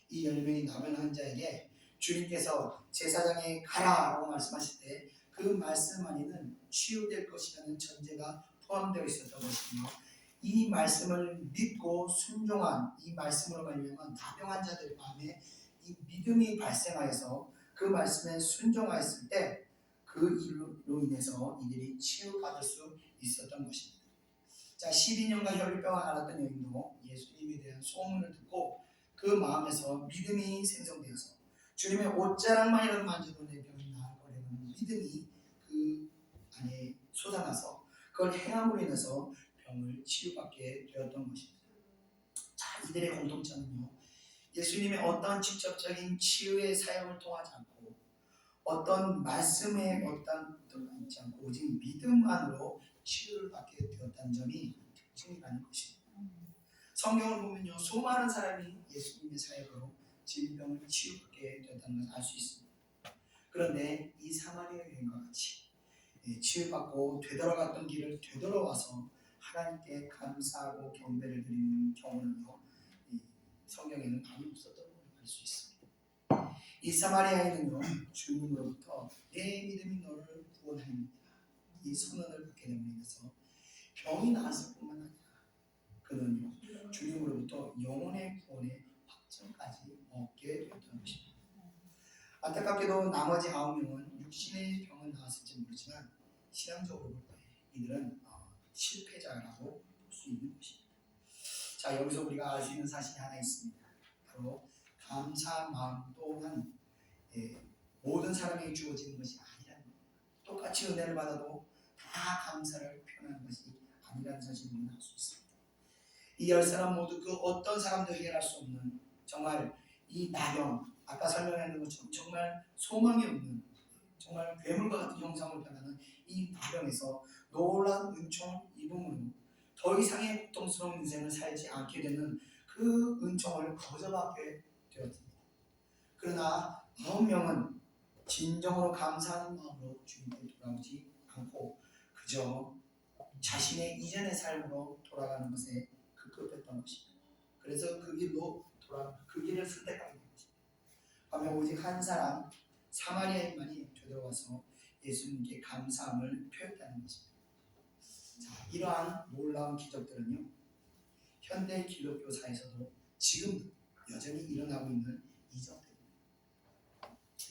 이 10명이 남은 환자에게 주님께서 제사장에 가라라고 말씀하실 때 그 말씀 안에는 치유될 것이라는 전제가 포함되어 있었던 것이며 이 말씀을 믿고 순종한 이 말씀으로 말미암아 나병한 자들의 마음에 이 믿음이 발생하여서 그 말씀에 순종하였을 때 그 일로 인해서 이들이 치유받을 수 있었던 것입니다. 자, 12년간 혈류병을 앓았던 여인도 예수님에 대한 소문을 듣고 그 마음에서 믿음이 생성되어서 주님의 옷자락만이라도 만져도 내 병이 나을 거라는 믿음이 그 안에 솟아나서 그걸 행함으로 인해서 병을 치유받게 되었던 것입니다. 자, 이들의 공통점은요, 예수님의 어떤 직접적인 치유의 사역을 통하지 않고 어떤 말씀에 있지 않고 오직 믿음만으로 치유를 받게 되었다는 점이 특징이라는 것입니다. 성경을 보면요, 수많은 사람이 예수님의 사역으로 질병을 치유받게 되었다는 것을 알 수 있습니다. 그런데 이 사마리아 여인과 같이 치유받고 되돌아갔던 길을 되돌아와서 하나님께 감사하고 경배를 드리는 경우는요, 성경에는 많이 없었던 것을 알 수 있습니다. 이 사마리아인은요, 주님으로부터 내 믿음이 너를 구원하입니다. 이 선언을 받게 됨으로 인해서 병이 나았을 뿐만 아니라 그는요, 주님으로부터 영혼의 구원의 확증까지 얻게 되었던 것입니다. 안타깝게도 나머지 9명은 육신의 병은 나았을지 모르지만 신앙적으로 볼 때 이들은 실패자라고 볼 수 있는 것입니다. 자, 여기서 우리가 알 수 있는 사실이 하나 있습니다. 바로 감사한 마음 또한 모든 사람에게 주어지는 것이 아니라는 것. 똑같이 은혜를 받아도 다 감사를 표현하는 것이 아니라는 사실을 우리는 알 수 있습니다. 이 10사람 모두 그 어떤 사람도 해결할 수 없는 정말 이 나병, 아까 설명했는 것처럼 정말 소망이 없는 정말 괴물과 같은 형상을 변하는 이 나병에서 놀라운 은총을 입음으로 더 이상의 고통스러운 인생을 살지 않게 되는 그 은총을 거저받게 되었습니다. 그러나 9명은 진정으로 감사하는 마음으로 주님께 돌아오지 않고 그저 자신의 이전의 삶으로 돌아가는 것에 급급했던 것입니다. 그래서 그 길로 그 길을 선택하게 된 것입니다. 반면 오직 한 사람 사마리아인만이 되돌아와서 예수님께 감사함을 표했다는 것입니다. 자, 이러한 놀라운 기적들은요, 현대 기독교사에서도 지금도 여전히 일어나고 있는 이적들입니다.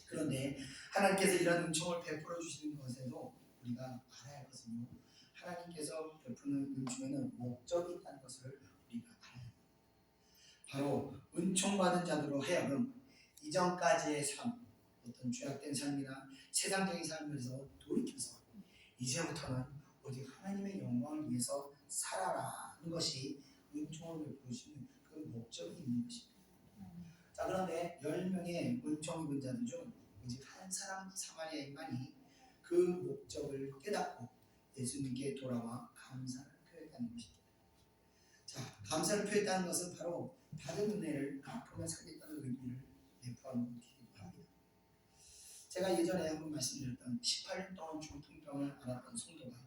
그런데 하나님께서 이런 은총을 베풀어 주시는 것에도 우리가 알아야 할 것은요, 하나님께서 베푸는 은총에는 목적이 있다는 것을 우리가 알아야 합니다. 바로 은총 받은 자들로 하여금 이전까지의 삶, 어떤 죄악된 삶이나 세상적인 삶에서 돌이켜서 이제부터는 오직 하나님의 영광을 위해서 살아라는 것이 은총을 베푸시는 그 목적이 있는 것입니다. 자, 그런데 10명의 은총 입은 자들 중 오직 한 사람 사마리아인만이 그 목적을 깨닫고 예수님께 돌아와 감사를 표했다는 것입니다. 자, 감사를 표했다는 것은 바로 받은 은혜를 갚으며 살겠다는 의미를 내포하는 것이기도 합니다. 제가 예전에 한번 말씀드렸던 18년 동안 중풍병을 앓았던 성도가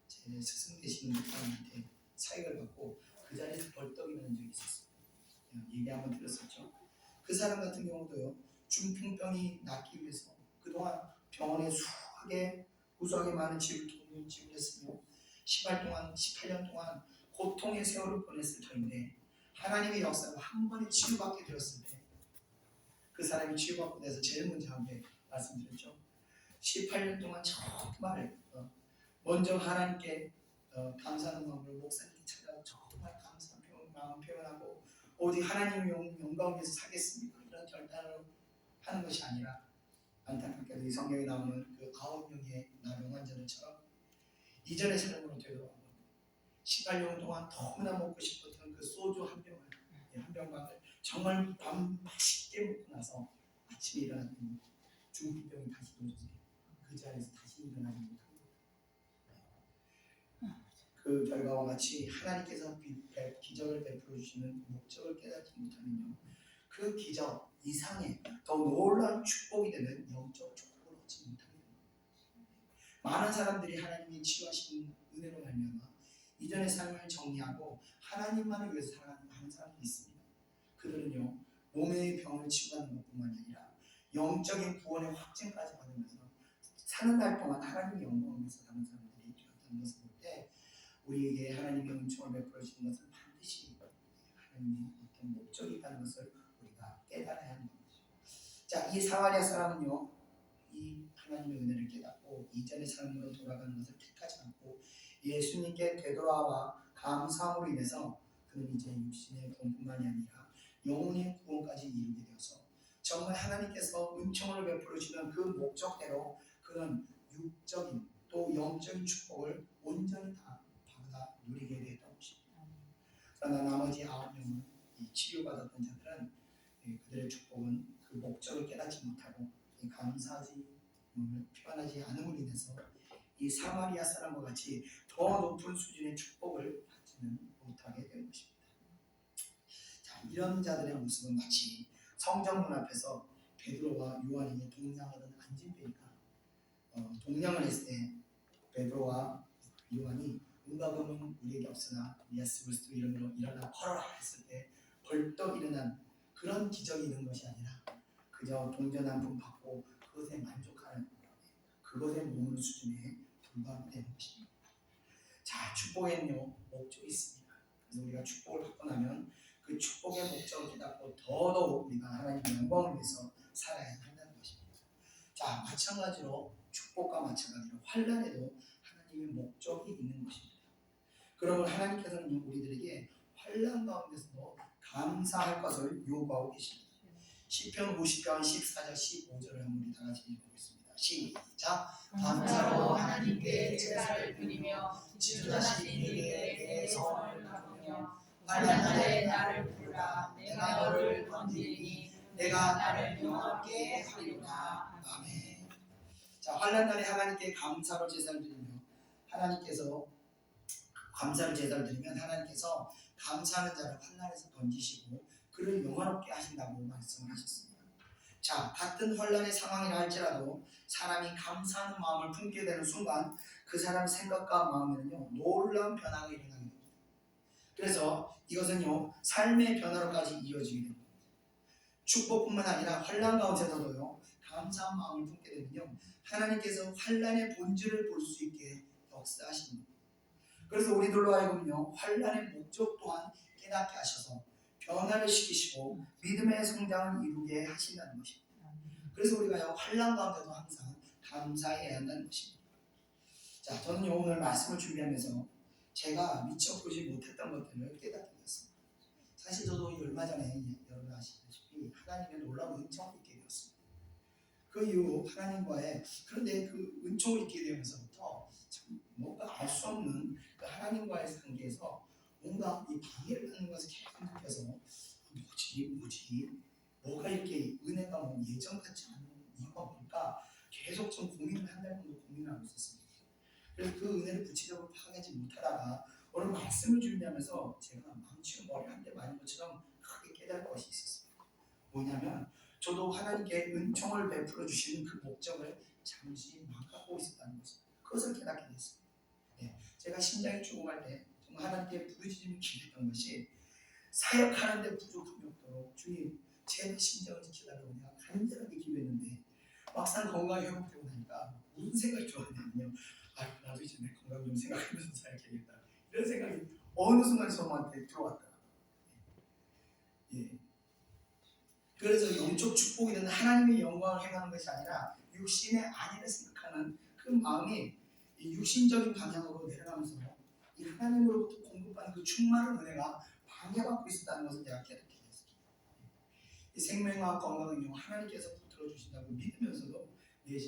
제 스승 되시는 사람한테 사역을 받고 그 자리에서 벌떡 일어난 적이 있었어요. 얘기 한번 들었었죠. 그 사람 같은 경우도요, 중풍병이 낫기 위해서 그동안 병원에 우수하게 많은 지불을 지불했으며 18년 동안 고통의 세월을 보냈을 터인데 하나님의 역사로 한 번에 치유받게 되었을 때 그 사람이 치유받고 나서 제일 먼저 한 게 말씀드렸죠. 18년 동안 정말 먼저 하나님께 감사하는 마음으로 목사님께 찾아가 정말 감사한 마음 표현하고 오직 하나님의 영광을 위해서 살겠습니다 이런 결단을 하는 것이 아니라 안타깝게도 이 성경에 나오는 그 9명의 나병 환자들처럼 이전의 삶으로 되돌아온 겁니다. 18년 동안 너무나 먹고 싶었던 그 소주 한 병을 정말 밤 맛있게 먹고 나서 아침에 일어났더니 중풍병이 다시 도주세요. 그 자리에서 다시 일어나지 못합니다. 그 결과와 같이 하나님께서 기적을 베풀어 주시는 목적을 깨닫지 못하면요, 그 기적 이상의 더 놀라운 축복이 되는 영적 축복을 얻지 못합니다. 많은 사람들이 하나님이 치유하시는 은혜로 말미암아 이전의 삶을 정리하고 하나님만을 위해서 살아가는 많은 사람들이 있습니다. 그들은요, 몸의 병을 치유하는 것뿐만 아니라 영적인 구원의 확증까지 받으면서 사는 날 동안 하나님의 영광을 위해서 사는 사람들이 되었다는 것을 볼 때 우리에게 하나님의 은총을 베풀어 주신 것은 반드시 하나님의 어떤 목적이 있다는 것을 우리가 깨달아야 하는 것이죠. 자, 이 사마리아 사람은요, 이 하나님의 은혜를 깨닫고 이전의 삶으로 돌아가는 것을 택하지 않고 예수님께 되돌아와 감사함으로 인해서 그는 이제 육신의 구원뿐만이 아니라 영혼의 구원까지 이루게 되어서 정말 하나님께서 은총을 베풀어 주는 그 목적대로 그는 육적인 또 영적인 축복을 온전히 다 받아 누리게 되었던 것입니다. 그러나 나머지 9명은 이 치료받았던 자들은 그들의 축복은 그 목적을 깨닫지 못하고 감사함을 표현하지 않음으로 인해서 이 사마리아 사람과 같이 더 높은 수준의 축복을 받지는 못하게 된 것입니다. 자, 이런 자들의 모습은 마치 성전문 앞에서 베드로와 요한이 동냥하던 안진뱅이가 동냥을 했을 때 베드로와 요한이 응답은 우리에게 없으나 예수 그리스도 이름으로 일어나 걸어라 했을 때 벌떡 일어난 그런 기적이 있는 것이 아니라 그저 동전 한 푼 받고 그것에 만족하는 그것에 머무는 수준에 불과되는 것입니다. 자, 축복에는요 목적이 있습니다. 그래서 우리가 축복을 받고 나면 그 축복의 목적을 깨닫고 더더욱 우리가 하나님의 영광을 위해서 살아야 한다는 것입니다. 자, 마찬가지로 축복과 마찬가지로 환난에도 하나님의 목적이 있는 것입니다. 그러면 하나님께서는 우리들에게 환난 가운데서도 감사할 것을 요구하고 계십니다. 시편 50편 14절 15절을 한번 우리 다 같이 읽어보겠습니다. 시작. 감사로 하나님께 제사를 드리며 지존하신 이들에게 소원을 가꾸며 환난날에 나를 부르라 내가 너를 건지리니 내가 나를 영원하게 하리로다. 아멘. 자, 환난날에 하나님께 감사로 제사를 드리며 하나님께서 감사를 제사를 드리면 하나님께서 감사하는 자를 환난에서 건지시고 그를 영원롭게 하신다고 말씀을 하셨습니다. 자, 같은 환난의 상황이라 할지라도 사람이 감사하는 마음을 품게 되는 순간 그 사람 생각과 마음에는요 놀라운 변화가 일어나게 됩니다. 그래서 이것은요 삶의 변화로까지 이어지게 됩니다. 축복뿐만 아니라 환난 가운데서도요 감사한 마음을 품게 되면요 하나님께서 환난의 본질을 볼 수 있게 역사하십니다. 그래서 우리들로 하여금요 환난의 목적 또한 깨닫게 하셔서 변화를 시키시고 믿음의 성장을 이루게 하신다는 것입니다. 그래서 우리가 환난 가운데도 항상 감사해야 한다는 것입니다. 자, 저는요 오늘 말씀을 준비하면서 제가 미처 보지 못했던 것들을 깨닫게 되었습니다. 사실 저도 얼마 전에 여러분 아시다시피 하나님의 놀라운 은총을 잊게 되었습니다. 그 이후 하나님과의 그런데 그 은총을 잊게 되면서부터 참 뭔가 알 수 없는 그 하나님과의 관계에서 뭔가 이 방해를 받는 것을 계속 느껴서 뭐가 이렇게 은혜가 뭐 예전 같지 않은 이유가 뭘까 계속 좀 고민을 한 달 정도 고민하고 있었습니다. 그래서 그 은혜를 구체적으로 파악하지 못하다가 오늘 말씀을 준비하면서 제가 망치는 머리 한 대 맞은 것처럼 크게 깨달은 것이 있었습니다. 뭐냐면 저도 하나님께 은총을 베풀어 주시는 그 목적을 잠시 망각하고 있었다는 것입니다. 그것을 깨닫게 됐습니다. 제가 심장이 죽어갈 때 정말 하나님께 부르짖음이 기도했던 것이 사역하는데 부족함이 없도록 주님 제 심장을 지켜달라고 내가 간절하게 기도했는데 막상 건강이 회복되고 나니까 무슨 생각이 들었냐면요 나도 이제 내 건강 좀 생각하면서 사역해야겠다 이런 생각이 어느 순간 저한테 들어왔다. 그래서 영적 축복이 되는 하나님의 영광을 행하는 것이 아니라 육신의 안위를 생각하는 그 마음이 이 육신적인 방향으로 내려가면서 이 하나님으로부터 공급받는 그 충만한 은혜가 방해받고 있었다는 것을 제가 깨닫게 됐습니다. 이 생명과 건강은요 하나님께서 붙들어 주신다고 믿으면서도 내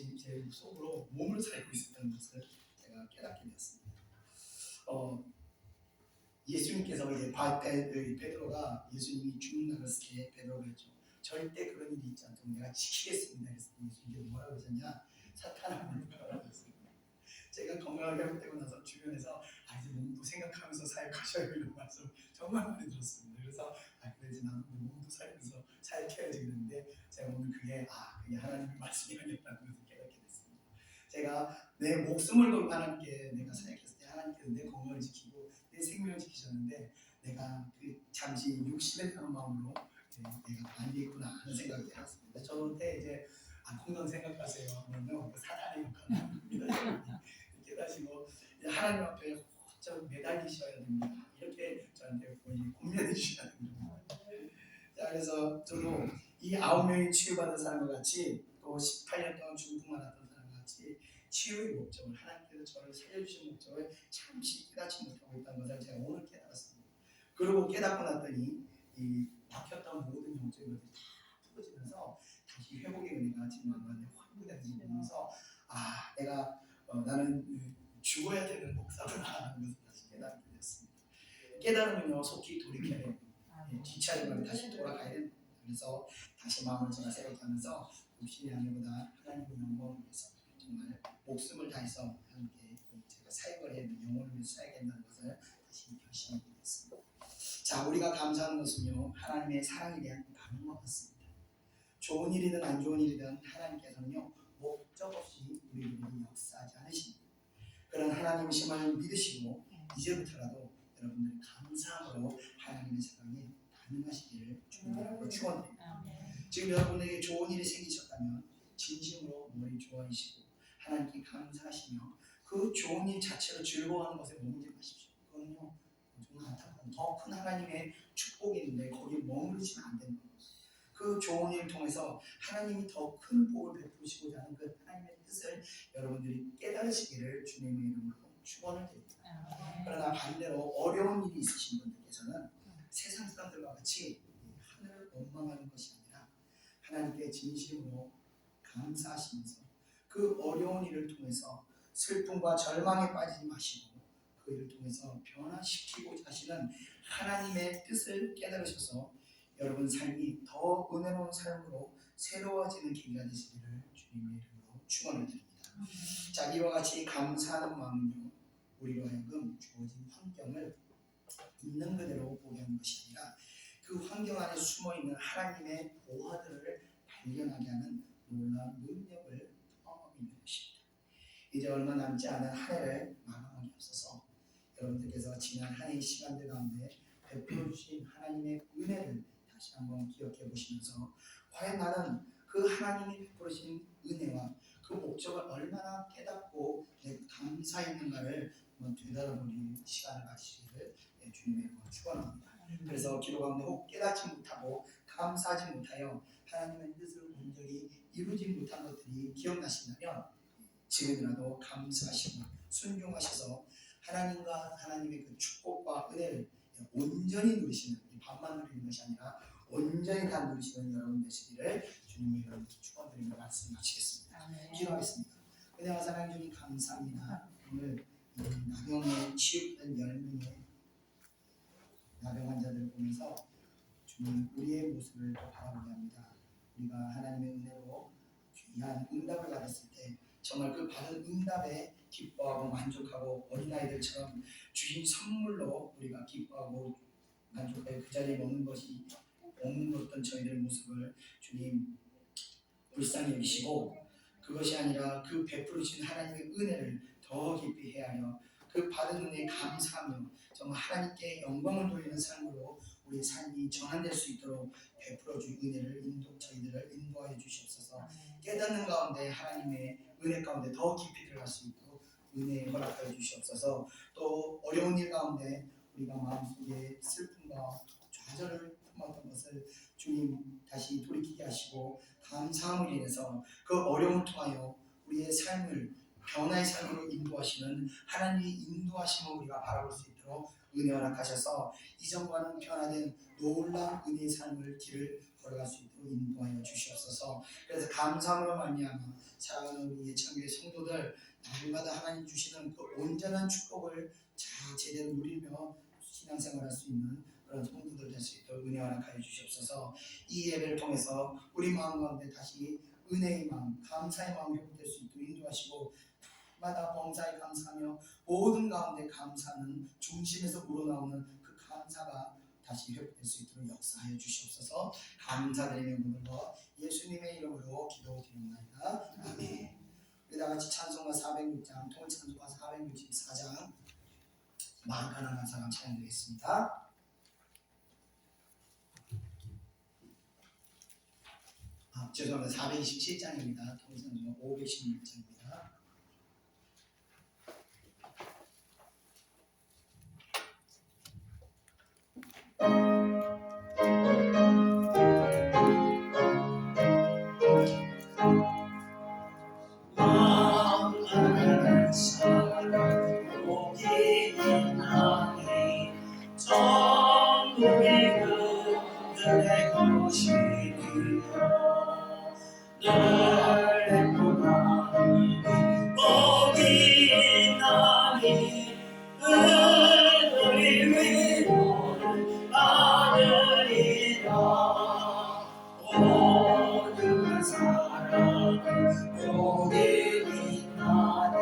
속으로 몸을 살고 있었다는 것을 제가 깨닫게 되었습니다. 예수님께서 이제 베드로가 예수님이 죽는 날을 때 베드로가 했죠. 절대 그런 일이 있지 않도록 내가 지키겠습니다. 그래서 예수님께서 뭐라고 하셨냐? 사탄아 물러가라고 했습니다. 제가 건강하게 회복되고 나서 주변에서 이제 몸도 생각하면서 사역하셔야 이런 말씀 정말 많이 들었습니다. 그래서 그래서 나는 몸도 살면서 사역해야지 그랬는데 제가 오늘 그게 하나님의 말씀이 아니었다는 것을 깨닫게 됐습니다. 제가 내 목숨을 걸고 하나님께 내가 사역했을 때 하나님께서 내 건강을 지키고 내 생명을 지키셨는데 내가 그 잠시 육신에 대한 마음으로 내가 안 되겠구나 하는 생각이 들었습니다. 저한테 이제 건강 생각하세요. 그러면 사탄의 욕하는 하나님 앞에 좀 매달리셔야 됩니다. 이렇게 저한테 공면해 주셔야 됩니다. 자, 그래서 저도 이 9명이 치유받은 사람과 같이 또 18년 동안 중풍 많았던 사람과 같이 치유의 목적을 하나님께서 저를 살려주신 목적을 잠시 깨닫지 못하고 있다는 것을 제가 오늘 깨달았습니다. 그리고 깨닫고 났더니 이 막혔던 모든 영적인 것들이 다 풀어지면서 다시 회복의 은혜가 지금 만만히 확보되는 걸 보면서 나는 죽어야 되는 목사구나 하는 것을 다시 깨닫게 되었습니다. 깨달으면요 속히 돌이켜야 돼요. 뒤차림으로 다시 돌아가야 됩니다. 그래서 다시 마음을 제가 새롭게 하면서 육신이 아니보다 하나님의 영광을 위해서 정말 목숨을 다해서 함께 제가 사역을 해야 되는 영혼을 위해서 사역해야 된다는 것을 다시 결심하게 됐습니다. 자, 우리가 감사하는 것은요 하나님의 사랑에 대한 반응과 같습니다. 좋은 일이든 안 좋은 일이든 하나님께서는요 목적 없이 우리를 역사하지 않으십니다. 그런 하나님이심을 믿으시고 이제부터라도 여러분들이 감사함으로 하나님의 사랑에 반응하시기를 주님으로 축원드립니다. 지금 여러분에게 좋은 일이 생기셨다면 진심으로 머리 좋아하시고 하나님께 감사하시며 그 좋은 일 자체로 즐거워하는 것에 머물지 마십시오. 그건요 정말 안타까운 더 큰 하나님의 축복이 있는데 거기에 머무르시면 안 된다. 그 좋은 일을 통해서 하나님이 더 큰 복을 베푸시고자 하는 그 하나님의 뜻을 여러분들이 깨달으시기를 주님의 이름으로 축원을 드립니다. 그러나 반대로 어려운 일이 있으신 분들께서는 세상 사람들과 같이 하늘을 원망하는 것이 아니라 하나님께 진심으로 감사하시면서 그 어려운 일을 통해서 슬픔과 절망에 빠지지 마시고 그 일을 통해서 변화시키고자 하시는 하나님의 뜻을 깨달으셔서 여러분 삶이 더 은혜로운 삶으로 새로워지는 계기가 되시기를 주님의 이름으로 축원을 드립니다. 자, 이와 같이 감사하는 마음은요 우리로 하여금 주어진 환경을 있는 그대로 보게 하는 것이 아니라 그 환경 안에 숨어있는 하나님의 보화들을 발견하게 하는 놀라운 능력을 경험하는 것입니다. 이제 얼마 남지 않은 한 해를 마감하기 앞서서 여러분들께서 지난 한 해의 시간들 가운데 베풀어 주신 하나님의 은혜를 다시 한번 기억해 보시면서 과연 나는 그 하나님이 베풀어 주신 은혜와 그 목적을 얼마나 깨닫고 감사했는가를 한번 되돌아보는 시간을 가지시기를 주님의 이름으로 축원합니다. 그래서 기도 가운데 혹 깨닫지 못하고 감사하지 못하여 하나님의 뜻을 온전히 이루지 못한 것들이 기억나신다면 지금이라도 감사하시고 순종하셔서 하나님과 하나님의 그 축복과 은혜를 온전히 누리시는 반만 누리는 것이 아니라 온전히 다 누리시는 여러분 되시기를 주님의 이름으로 축원드리며 말씀 마치겠습니다. 기도하겠습니다. 은혜와 사랑 주님 감사합니다. 오늘 나병에 치유된 10명의 나병 환자들을 보면서 주님 우리의 모습을 또 바라보게 합니다. 우리가 하나님의 은혜로 귀한 응답을 받았을 때 정말 그 받은 응답에 기뻐하고 만족하고 어린아이들처럼 주신 선물로 우리가 기뻐하고 만족하여 그 자리에 머무는 것이 없는 저희들의 모습을 주님 불쌍히 여기시고 그것이 아니라 그 베풀어 주신 하나님의 은혜를 더 깊이 헤아려 그 받은 은혜에 감사하며 정말 하나님께 영광을 돌리는 삶으로 우리의 삶이 전환될 수 있도록 베풀어 준 은혜를 저희들을 인도하여 주시옵소서. 깨닫는 가운데 하나님의 은혜 가운데 더 깊이 들어갈 수 있도록 은혜 허락하여 주시옵소서. 또 어려운 일 가운데 우리가 마음속에 슬픔과 좌절을 품었던 것을 주님 다시 돌이키게 하시고 감사함을 인해서 그 어려움을 통하여 우리의 삶을 변화의 삶으로 인도하시는 하나님의 인도하심을 우리가 바라볼 수 있도록 은혜 허락하셔서 이전과는 변화된 놀라운 은혜의 삶을 길을 걸어갈 수 있도록 인도하여 주시옵소서. 그래서 감사함으로 말미암아 사랑하는 우리 예천교회 성도들 날마다 하나님 주시는 그 온전한 축복을 제대로 누리며 신앙생활할 수 있는 그런 성도들 될 수 있도록 은혜 허락하여 주시옵소서. 이 예배를 통해서 우리 마음 가운데 다시 은혜의 마음, 감사의 마음이 회복될 수 있도록 인도하시고 마다 범사에 감사하며 모든 가운데 감사는 중심에서 우러나오는 그 감사가 다시 회복될 수 있도록 역사하여 주시옵소서. 감사드리며 물러 예수님의 이름으로 기도드립니다. 아멘. 우리 다같이 찬송가 406장 통일찬송가 464장 마음 가난한 사람 찬양드리겠습니다. 죄송합니다. 427장입니다. 통일찬송가 516장입니다. 그들이 위로를 받으리라. 모든 사랑은 복이 있나니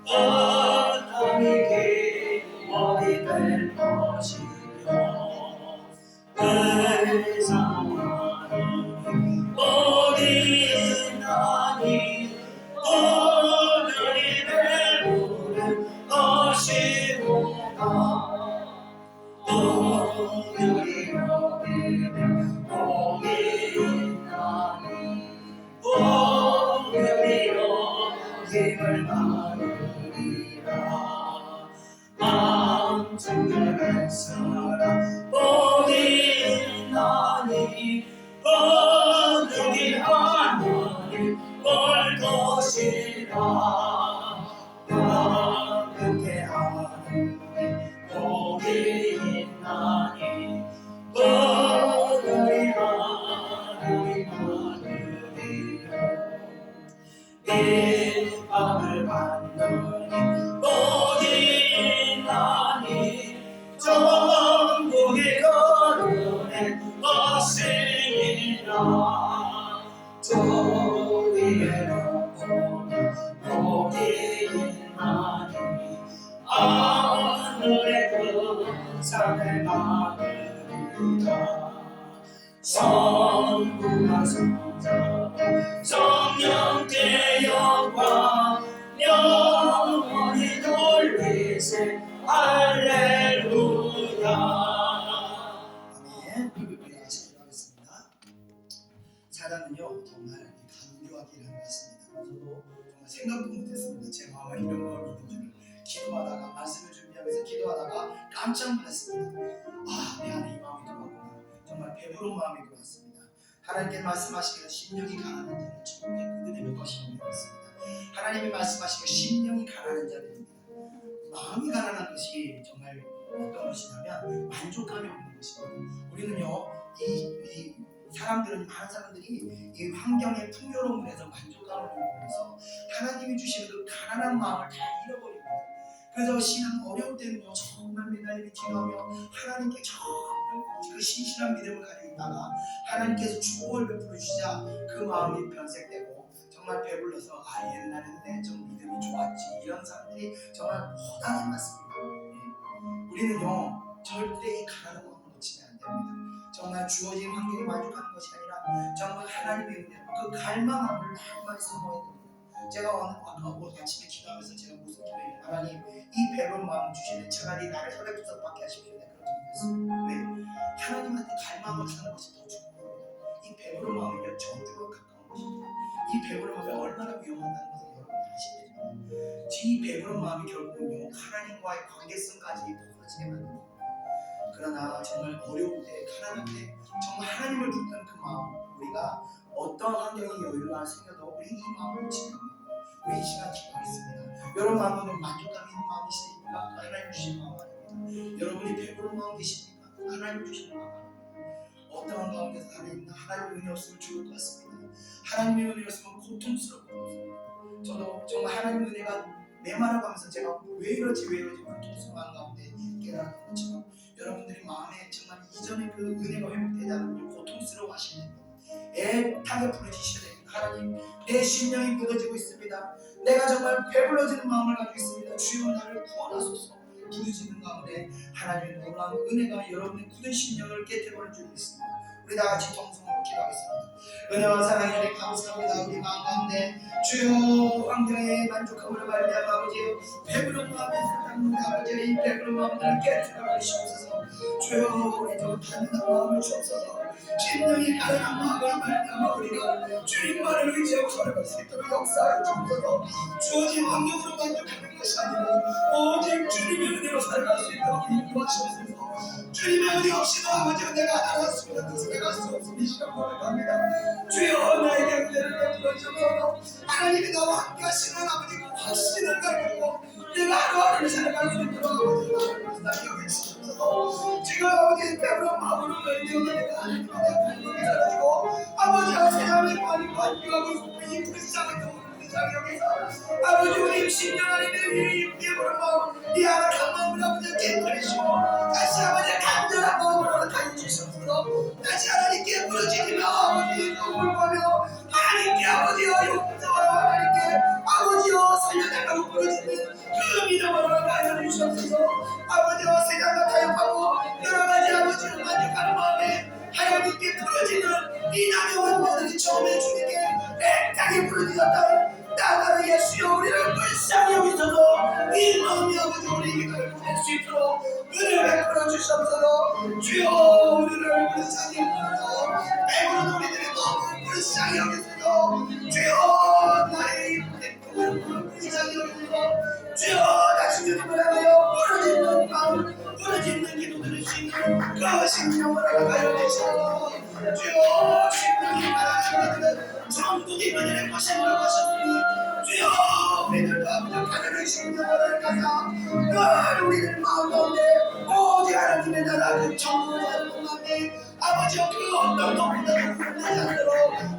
어떤 이기 어디 될 것이며 세상은 복이 있나니 오늘이 배부른 것이로다. 오늘이 여기는 복이 있나니 오늘이 여김을 받으리라. 망정된 사람 복이 있나니 오늘이 하나님 볼 것이라. 그렇게 하나님 복이 있나니 오늘이 하나님 받으리라. 빗방을 받느니 복이 있나니 천국에 거르는 것이니라. 저 위에 놓고 복이 있나니 하늘의 그 산을 받으리라. 성부와 성자 성령께 영광 영원히 돌리세 할렐루야. 아멘. 우리가 시작하겠습니다. 사단은요 정말 감격하게 일하는 것 같습니다. 저도 정말 생각도 못했습니다. 제 마음에 이런 마음이 있는 줄. 기도하다가 말씀을 준비하면서 기도하다가 깜짝 놀랐습니다. 내 안에 이 마음이 들어왔구나. 정말 배부른 마음이 들어왔습니다. 하나님께 말씀하시기를 심령이 가난한 자는 천국에 그들의 것이라고 했습니다. 하나님이 말씀하시기를 심령이 가난한 자들입니다. 마음이 가난한 것이 정말 어떤 것이냐면 만족감이 없는 것입니다. 우리는요 이 사람들은 많은 사람들이 이 환경의 풍요로움에서 만족감을 누리면서 하나님이 주시는 그 가난한 마음을 다 잃어버립니다. 그래서 신앙 어려울 때는요 정말 매달리며 기도하며 하나님께 정말 그 신실한 믿음을 가지고 있다가 하나님께서 축복을 베풀어 주시자 그 마음이 변색되고 정말 배불러서 옛날에는 내 좀 믿음이 좋았지 이런 사람들이 정말 허다하게 많습니다. 우리는요 절대 이 가난한 마음을 놓치면 안 됩니다. 정말 주어진 환경에 만족하는 것이 아니라 정말 하나님의 은혜 그 갈망함을 날마다 사모해야 됩니다. 제가 오늘 아침에 기도하면서 제가 무슨 기도해요? 하나님 이 배부른 마음을 주시면 차라리 나를 혈액주석 받게 하십시오. 내가 그렇게 기도했습니다. 왜? 하나님한테 갈망을 하는 것이 더 중요합니다. 이 배부른 마음이 저주로 가까운 것입니다. 이 배부른 마음이 얼마나 위험하다는 것을 여러분이 아시게 됩니다. 이 배부른 마음이 결국은요 하나님과의 관계성까지 부러지게 만듭니다. 그러나 정말 어려울 때 가난할 때 정말 하나님을 붙드는 그 마음 우리가 어떤 환경이 여유가 생겨도 우리 이 마음을 지킵니다. 우리 이 시간 기도하겠습니다. 여러분 마음은 만족감 있는 마음이십니까? 하나님 주신 마음 아닙니다. 여러분이 배부른 마음 계십니까? 하나님 주신 마음 아닙니다. 어떠한 가운데서 하나님의 은혜 없으면 죽을 것 같습니다. 하나님의 은혜 없으면 고통스럽습니다. 저도 정말 하나님의 은혜가 메말아가면서 제가 왜 이러지 고통스러운 가운데 깨달았던 것처럼 여러분들이 마음에 정말 이전에 그 은혜가 회복되지 않으면 고통스러워 하시는 됩니다. 애타게 부르짖으셔야 됩니다. 하나님 내 심령이 무너지고 있습니다. 내가 정말 배불러지는 마음을 가지고 있습니다. 주여 나를 구원하소서. 부르짖는 가운데 하나님의 놀라운 은혜가 여러분의 굳은 심령을 깨뜨려 줄 있습니다. 우리 다 같이 정성으로 기도하겠습니다. 은혜와 사랑에 대해 감사합니다. 우리 마음 가운데 주여 환경에 만족함으로 말미암아 아버지여 배부른 마음에 사랑하는 아버지여 이 배부른 마음들을 깨뜨려 주시옵소서. 주여 우리 저 단단한 마음을 주옵소서. 심령이 가난한 마음으로 말미암아 우리가 주님만을 의지하고 살아갈 수 있도록 역사하여 주옵소서. 주어진 환경으로 만족하는 것이 아니라 오직 주님의 은혜로 살아갈 수 있도록 인도하시옵소서. 주님의 은혜 없이도 아버지여 내가 나갔습니다. 내가 수 없으니 시간 고백합니다. 주여 나에게 은혜를 베풀어 주옵소서. 하나님이 나와 함께 하시는 아버지 그 확신을 가지고 내가 하루하루를 살아갈 수 있도록 아버지 나에게 여겨주시옵소서. 지금 아버지 배부른 마음으로 내가 하나님께 갈망이 사라지고 아버지와 세상을 많이 반겨하고 있는 이 불쌍한 영혼을 여기서 아버지 우리 심령 안에 이 배부른 마음 이 안락한 돌보며 하나님께 아버지여 용서하라 하나님께 아버지여 살려달라고 부르짖는 그 믿음으로 가져를 주옵소서. 아버지여 세상과 타협하고 여러가지 아버지를 만족하는 마음에 하나님께 부르짖는 이 남의 원자들이 처음에 주님께 애타게 부르짖었던 나가는 예수여 우리를 불쌍히 여기소서. 이 마음이 아버지 우리에게 보낼 수 있도록 은혜를 베풀어 주시옵소서. 주여 우리를 불쌍히 여기소서. 배부른 우리들의 마음을 불쌍히 여기소서. 주여 나의 꿈을 불쌍히 여기소서. 주여 다시 주님을 향하여 부르짖는 마음 부르짖는 기도 들을 수 있는 그 심령을 허락하여 주시옵소서. 주여 심령이 바라는 천국이 그들의 것이라고 하셨으니 주여 우리들과 부족하는 심령을 가사 늘 우리들 마음 가운데 오직 하나님의 나라 그 천국을 마음에 아버지여 그 어떤 것보다 높은 자들로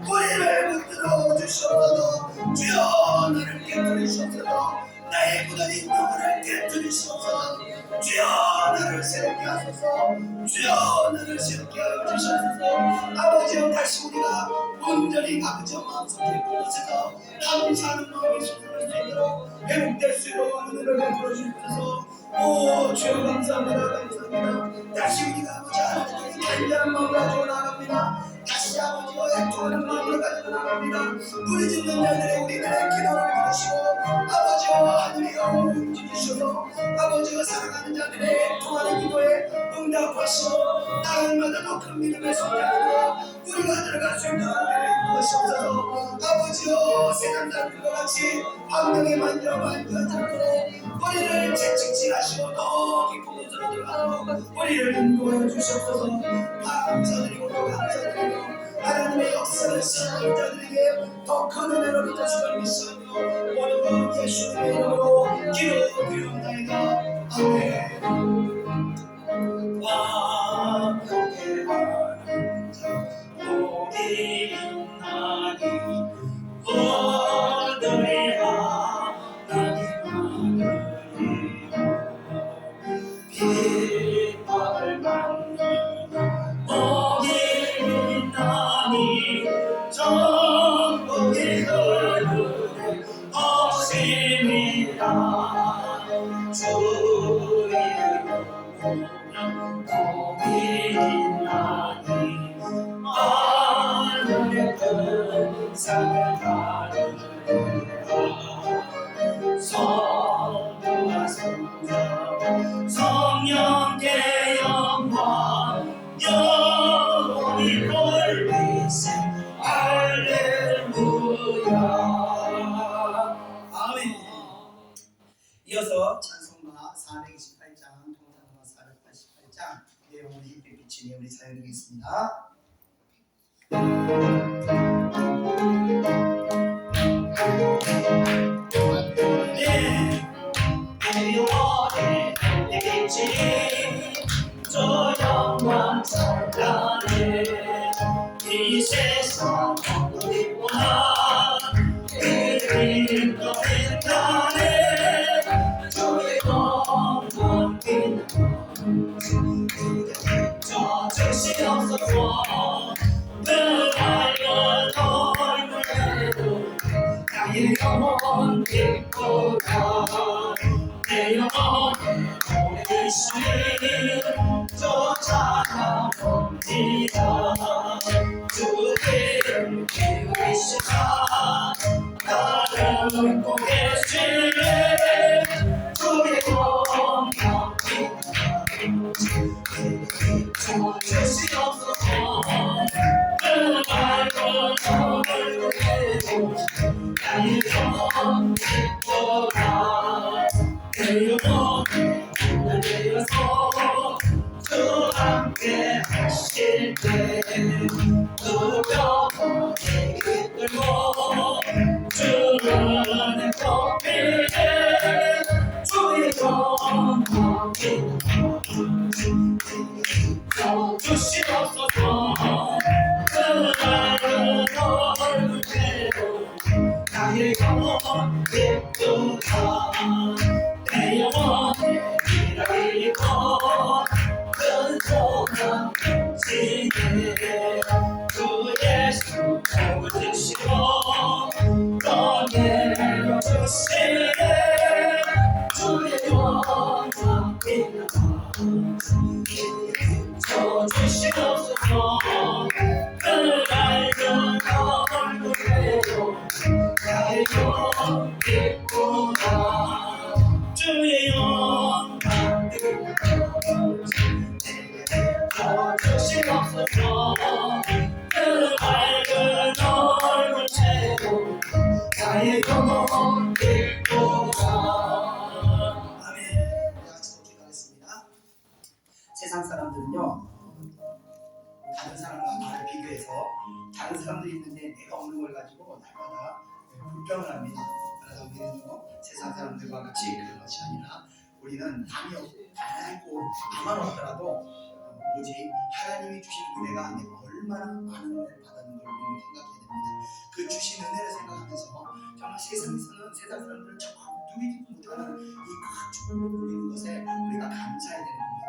우리를 붙들어 주시옵소서. 주여 나를 깨뜨리시옵소서. 나의 굳은 인동을 깨뜨리시옵소서. 주여 나를 새롭게 하소서. 주여 나를 새롭게 하여 주시옵소서. 아버지여 다시 우리가 온전히 아버지여 마음속에 그곳에서 감사하는 마음이 솟을 수 있도록 회복될 수 있도록 은혜를 베풀어 주옵소서. 오 주여 감사합니다. 감사합니다. 다시 우리가 아버지 하나님께 간절한 마음을 가지고 나갑니다. 다시 아버지와 애통하는 마음을 가지고 나갑니다. 부르짖는 자들의 우리들의 기도를 들으시고 아버지와 하늘이여 움직이셔서 아버지가 사랑하는 자들의 애통하는 기도에 응답하시고 날마다 더 큰 믿음의 성장으로 우리가 들어갈 수 있는 은혜를 주시옵소서. 아버지여 세상 사람들과 같이 환경에 만져하지 않도록 우리를 채찍질 하시고 더 깊은 곳으로 들어가도록 우리를 인도하여 주시옵소서. 감사드리고 또 감사드리고 하나님의 역사를 시작하는 자들에게 더 큰 은혜로 믿으시길 믿사오며 오늘 예수님의 이름으로 기도드리옵나이다. 아멘. 완벽해 하는 자 복이 있나니 오늘이 하나님 빛을 받는 복이 있나니 전복이 흐르는 허심이라 주의 복이 있나니 하늘의 큰 산을 가르리라. 성부와 성자 성령의 영광 영원히 볼빛에 할렐루야. 아멘. 이어서 찬송가 428장 통탄가 488장 내용을 힘께 비치니 우리 사용하겠습니다. 영원의 빛이 저 영광 찬란해 이 세상 어디보다 그림도 빛나네 주의 영광 저 즉시 없어서 그 밝은 얼굴에도 나의 영혼 빛보다 내 영혼의 오래되신 쫓아갑니다. 주의 기우시사 나를 믿고 계시네 주의 영광 주시옵소서. 그 밝은 얼굴에도 나의 영혼 빛보다 내 영혼을 내어서 주 함께 하실 때 두려움을 이끌고 주는 꽃피에 주의 영광 주시옵소서. 그 밝은 얼굴에도 나의 영혼 빛도다 내 영혼의 미라이고 큰 소망 지게 주 예수 비춰주시옵소서. 그 밝은 얼굴에도 나의 영혼 있구나. 주의 영광 비춰주시옵소서. 그 밝은 얼굴 채고 나의 영혼 있구나. 아멘. 우리 같이 기도하겠습니다. 세상 사람들은요, 다른 사람과 나를 비교해서 다른 사람들이 있는데 내가 없는 걸 가지고 날마다 불평을 합니다. 그러나 우리는요, 세상 사람들과 같이 그런 것이 아니라 우리는 남이 없고 나만 없더라도 오직 하나님이 주신 은혜가 내가 얼마나 많은 은혜를 받았는 걸 우리는 생각해야 됩니다. 그 주신 은혜를 생각하면서 정말 세상에서는 세상 사람들은 저 누리지도 못하는 이 큰 축복을 누리는 것에 우리가 감사해야 되는 겁니다.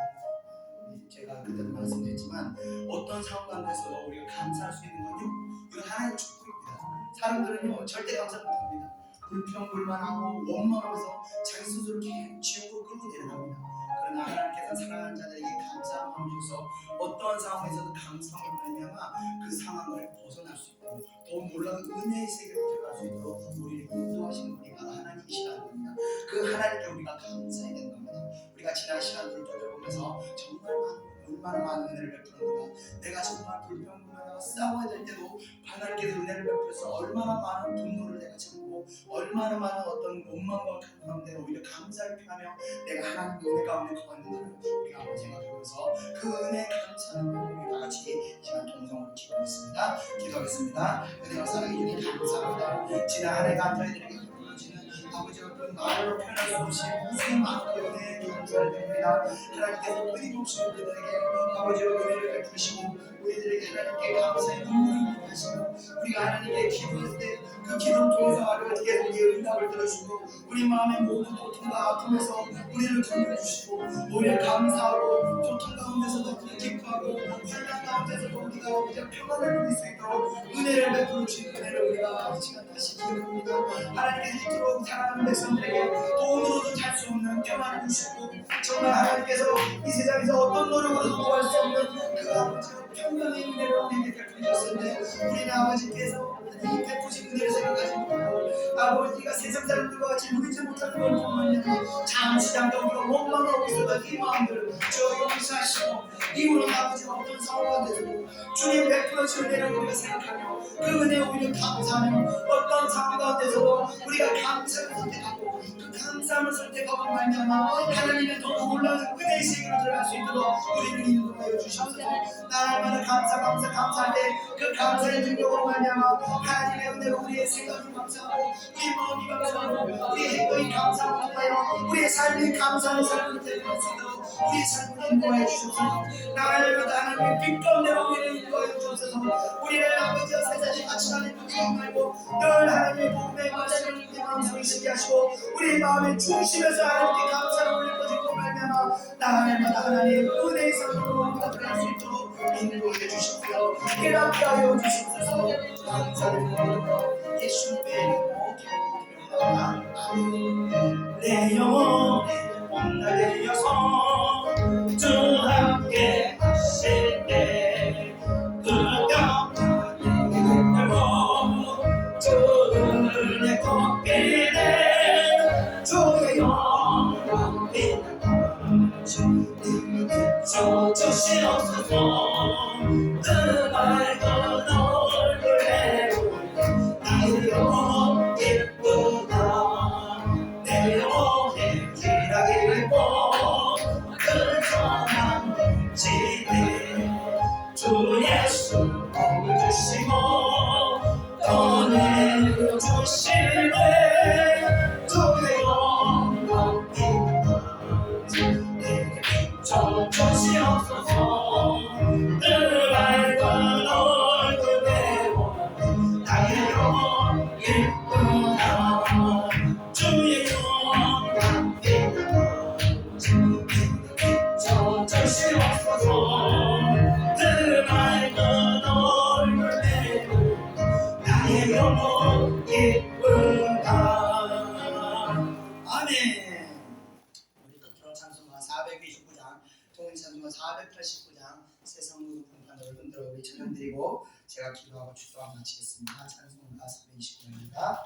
제가 그때도 말씀드렸지만 어떤 상황 가운데서도 우리가 감사할 수 있는 건요, 이건 하나님의 축복입니다. 사람들은요 절대 감사 못합니다. 불평불만하고 원망하면서 자기 스스로 계속 지옥으로 끌고 내려갑니다. 그러나 하나님께서 사랑하는 자들에게 감사함을 주셔서 어떠한 상황에서도 감사함을 보내냐마 그 상황을 벗어날 수 있고 더 놀라운 은혜의 세계로 들어갈 수 있도록 우리를 인도하시는 분이가 하나님이시라는 겁니다. 그 하나님께 우리가 감사해야 되는 겁니다. 우리가 지난 시간들을 되돌아보면서 정말 얼마나 많은 은혜를 베풀었는가. 내가 정말 불평불만하고 싸워야 될 때도 하나님께서 은혜를 베풀어서 얼마나 많은 분노를 내가 참고 얼마나 많은 어떤 원망과 가운데 오히려 감사를 표하며 내가 하나님의 은혜 가운데 거하는 것을 우리가 한번 생각해보면서 그 은혜에 감사하는 우리 다 같이 이 시간 동성으로 기도하겠습니다. 기도하겠습니다. 은혜와 사랑해 주님 감사합니다. 지난 한 해간 저희들에게 베풀어지는 아버지와 그 말로 표현할 수 없이 무수히 많은 은혜에 감사를 드립니다. 하나님께서 끊임없이 우리들에게 아버지와 은혜를 베푸시고 우리들에게 하나님께 감사의 눈물을 보내시고 우리가 하나님께 기도할 때 그 기도를 통해서 하나님께 우리의 응답을 들어주시고 우리 마음의 모든 고통과 아픔에서 우리를 건져주시고 우리를 감사하고 고통 가운데서도 기뻐하고 환난 가운데서도 우리가 평안을 누릴 수 있도록 은혜를 베풀어 주신 은혜를 우리가 이 시간 다시 기억합니다. 하나님께서 이토록 사랑하는 백성들에게 돈으로도 살 수 없는 평안을 주시고 정말 하나님께서 이 세상에서 어떤 노력으로도 구할 수 없는 그 아버지의 평강의 은혜를 우리에게 베풀어 주셨는데 우리는 아버지께서 이 베푸신 은혜를 생각하지 못하고 아버지가 세상 사람들과 같이 누리지 못하는 걸 보면 잠시 잠깐 우리가 원망하고 있어도 이 마음들을 저 용서하시고 이후로 아버지가 어떤 상황 가운데서도 주님 베풀어 주신 은혜를 우리가 생각하며 그 은혜에 오히려 감사하며 어떤 상황 가운데서도 우리가 감사를 선택하고 그 감사함을 선택하고 말미암아 하나님의 더 놀라운 은혜의 세계로 들어갈 수 있도록 우리를 인도하여 주셔서 날마다 감사할 때 그 감사의 능력으로 말미암아 하나님의 은혜로 우리의 생각이 감사하고 우리의 마음이 감사하고 우리의 행동이 감사하고 우리의 삶이 감사하는 삶을 되어갈 수 있도록 우리의 삶을 인도하여 주셔서 날마다 하나님의 빛 가운데로 우리를 인도하여 주셔서 우리를 아버지와 세상에 같이 하는 분이 말고 늘 하나님의 복음의 말씀을 우리 마음속에 쉬게 하시고 우리의 마음의 중심에서 하나님께 감사를 올려드리고 말미암아 날마다 하나님의 은혜의 삶으로 우리가 들어갈 수 있도록 인도해 주십시오. 깨닫게 하여 주십시오. 감사드립니다. 예수님의 이름으로 기도드립니다. 아멘. 내 영혼에 온날되어서 주 함께 하실 때 그녀만이 들고 주를 내 걷게 된 주의 영광 빛나서 주시옵소서. 그 밝은 얼굴에 나의 영혼 예쁘다. 내 영혼에 기락이 있고 그 선한 집에 주 예수 복을 주시고 은혜를 주시네. 주의 영광 빛나서 주시옵소서. 그 밝은 얼굴에 나의 영혼 예쁘다. 주의 영광 빛나서 주시옵소서. 그 밝은 얼굴에 나의 영혼 예쁘다. 아멘. 우리 끝으로 찬송가 400 429장, 통일찬송가 489장 세상 모든 풍파를 흔들어 우리 찬양 드리고 제가 기도하고 축도하고 마치겠습니다. 찬송가 429장입니다.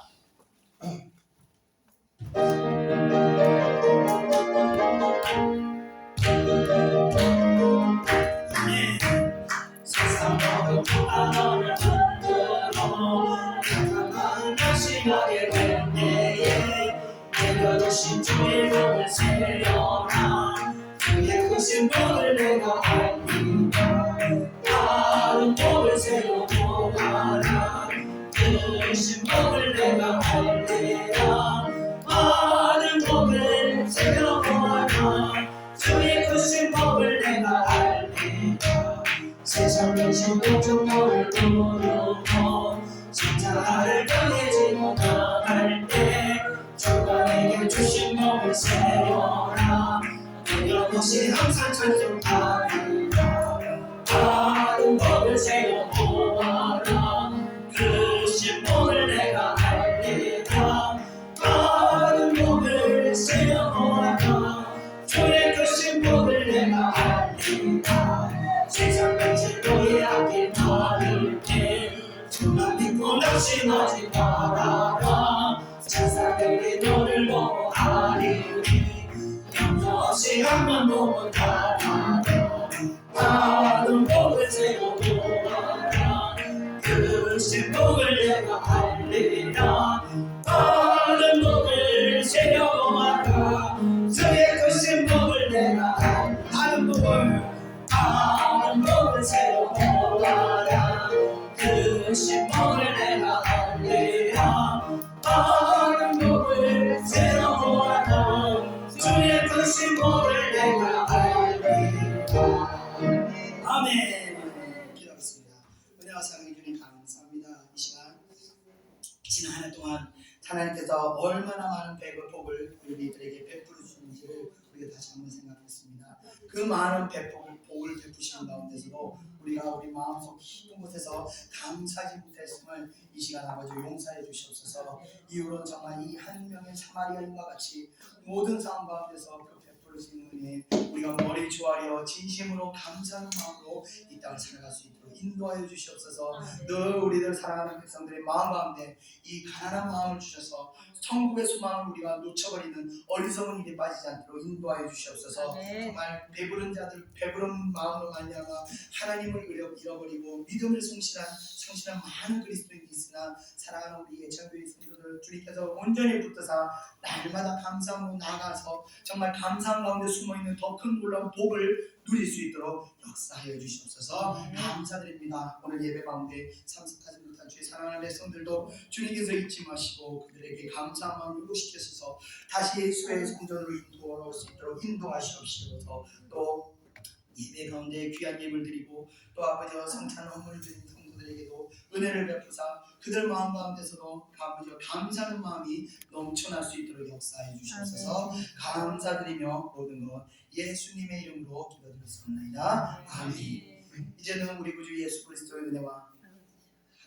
세상 모든 풍파를 흔들어 나만 결심하게 될 때에 내가 주신 주의 몸을 세려라 주의 크신 분을 내가 알리라 다른 몸을 새로 보아라 크신 분을 내가 알리라 많은 몸을 새로 보아라 주의 크신 법을 내가 알리라 세상 근심 걱정 너를 부르고 진짜를 변하지 못할 때 주가 내게 주신 법을 세워라 내가 것이 항상 찬송하리라 다른 법을 세워 보아라 크신 법을 내가 알리라 다른 법을 세워 보아라 주의 크신 법을 내가 알리라 세상 근심 너의 앞길 막을 때 주만 믿고 낙심하지 말아라 천사들이 너를 보호하리니 염려 없이 한번 보면 가라 다른 복을 세워 보아라 크신 복을 내가 알리라 다른 복을 세워 보아라 주의 크신 복을 내가 알리라 다른 복을 세워 보아라 크신 복을 내가 알리라 다른 복을 세워 보아라 주의 크신 복을 내가 알리라 아멘. 기도하겠습니다. 은혜와 사랑해 주님 감사합니다. 이 시간 지난 한 해 동안 하나님께서 얼마나 많은 복을 우리들에게 베풀어 주는지를 우리가 다시 한번 생각했습니다. 그 많은 복을 베푸시는 가운데서도 우리가 우리 마음속 깊은 곳에서 감사하지 못했음을 이 시간 아버지 용서해 주시옵소서. 이후로는 정말 이 한 명의 사마리아인과 같이 모든 상황 가운데서 그 베풀으시는 은혜 우리가 머리 조아려 진심으로 감사하는 마음으로 이 땅을 살아갈 수 있도록 인도하여 주시옵소서. 늘 우리들 사랑하는 백성들의 마음 가운데 이 가난한 마음을 주셔서 천국의 소망을 우리가 놓쳐버리는 어리석은 일에 빠지지 않도록 인도하여 주시옵소서. 정말 배부른 자들 배부른 마음으로 말미암아 하나님을 잃어버리고 믿음을 상실한 많은 그리스도인이 있으나 사랑하는 우리 예천교회 성도들 주님께서 온전히 붙드사 날마다 감사함으로 나아가서 정말 감사함 가운데 숨어있는 더 큰 놀라운 복을 누릴 수 있도록 역사하여 주시옵소서. 감사드립니다. 오늘 예배 가운데 참석하지 못한 주의 사랑하는 백성들도 주님께서 잊지 마시고 그들에게 감사한 마음을 회복시켜서 다시 예수의 성전으로 돌아올 수 있도록 인도하시옵소서. 또 예배 가운데 귀한 예물 드리고 또 아버지와 성찬 헌물을 드린 성도들에게도 은혜를 베푸사 그들 마음 가운데서도 아버지와 감사하는 마음이 넘쳐날 수 있도록 역사해 주시옵소서. 감사드리며 모든 것 예수님의 이름으로 기도드렸습니다. 아멘. 이제는 우리 구주 예수 그리스도의 은혜와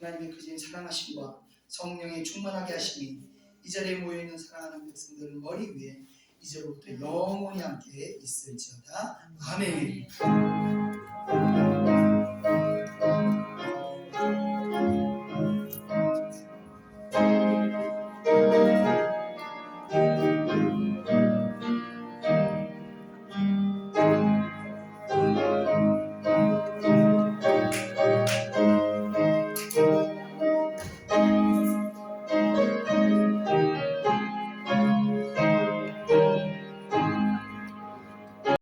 하나님의 크신 사랑하심과 성령의 충만하게 하심이 이 자리에 모여있는 사랑하는 백성들 머리 위에 이제로부터 영원히 함께 있을지어다. 아멘.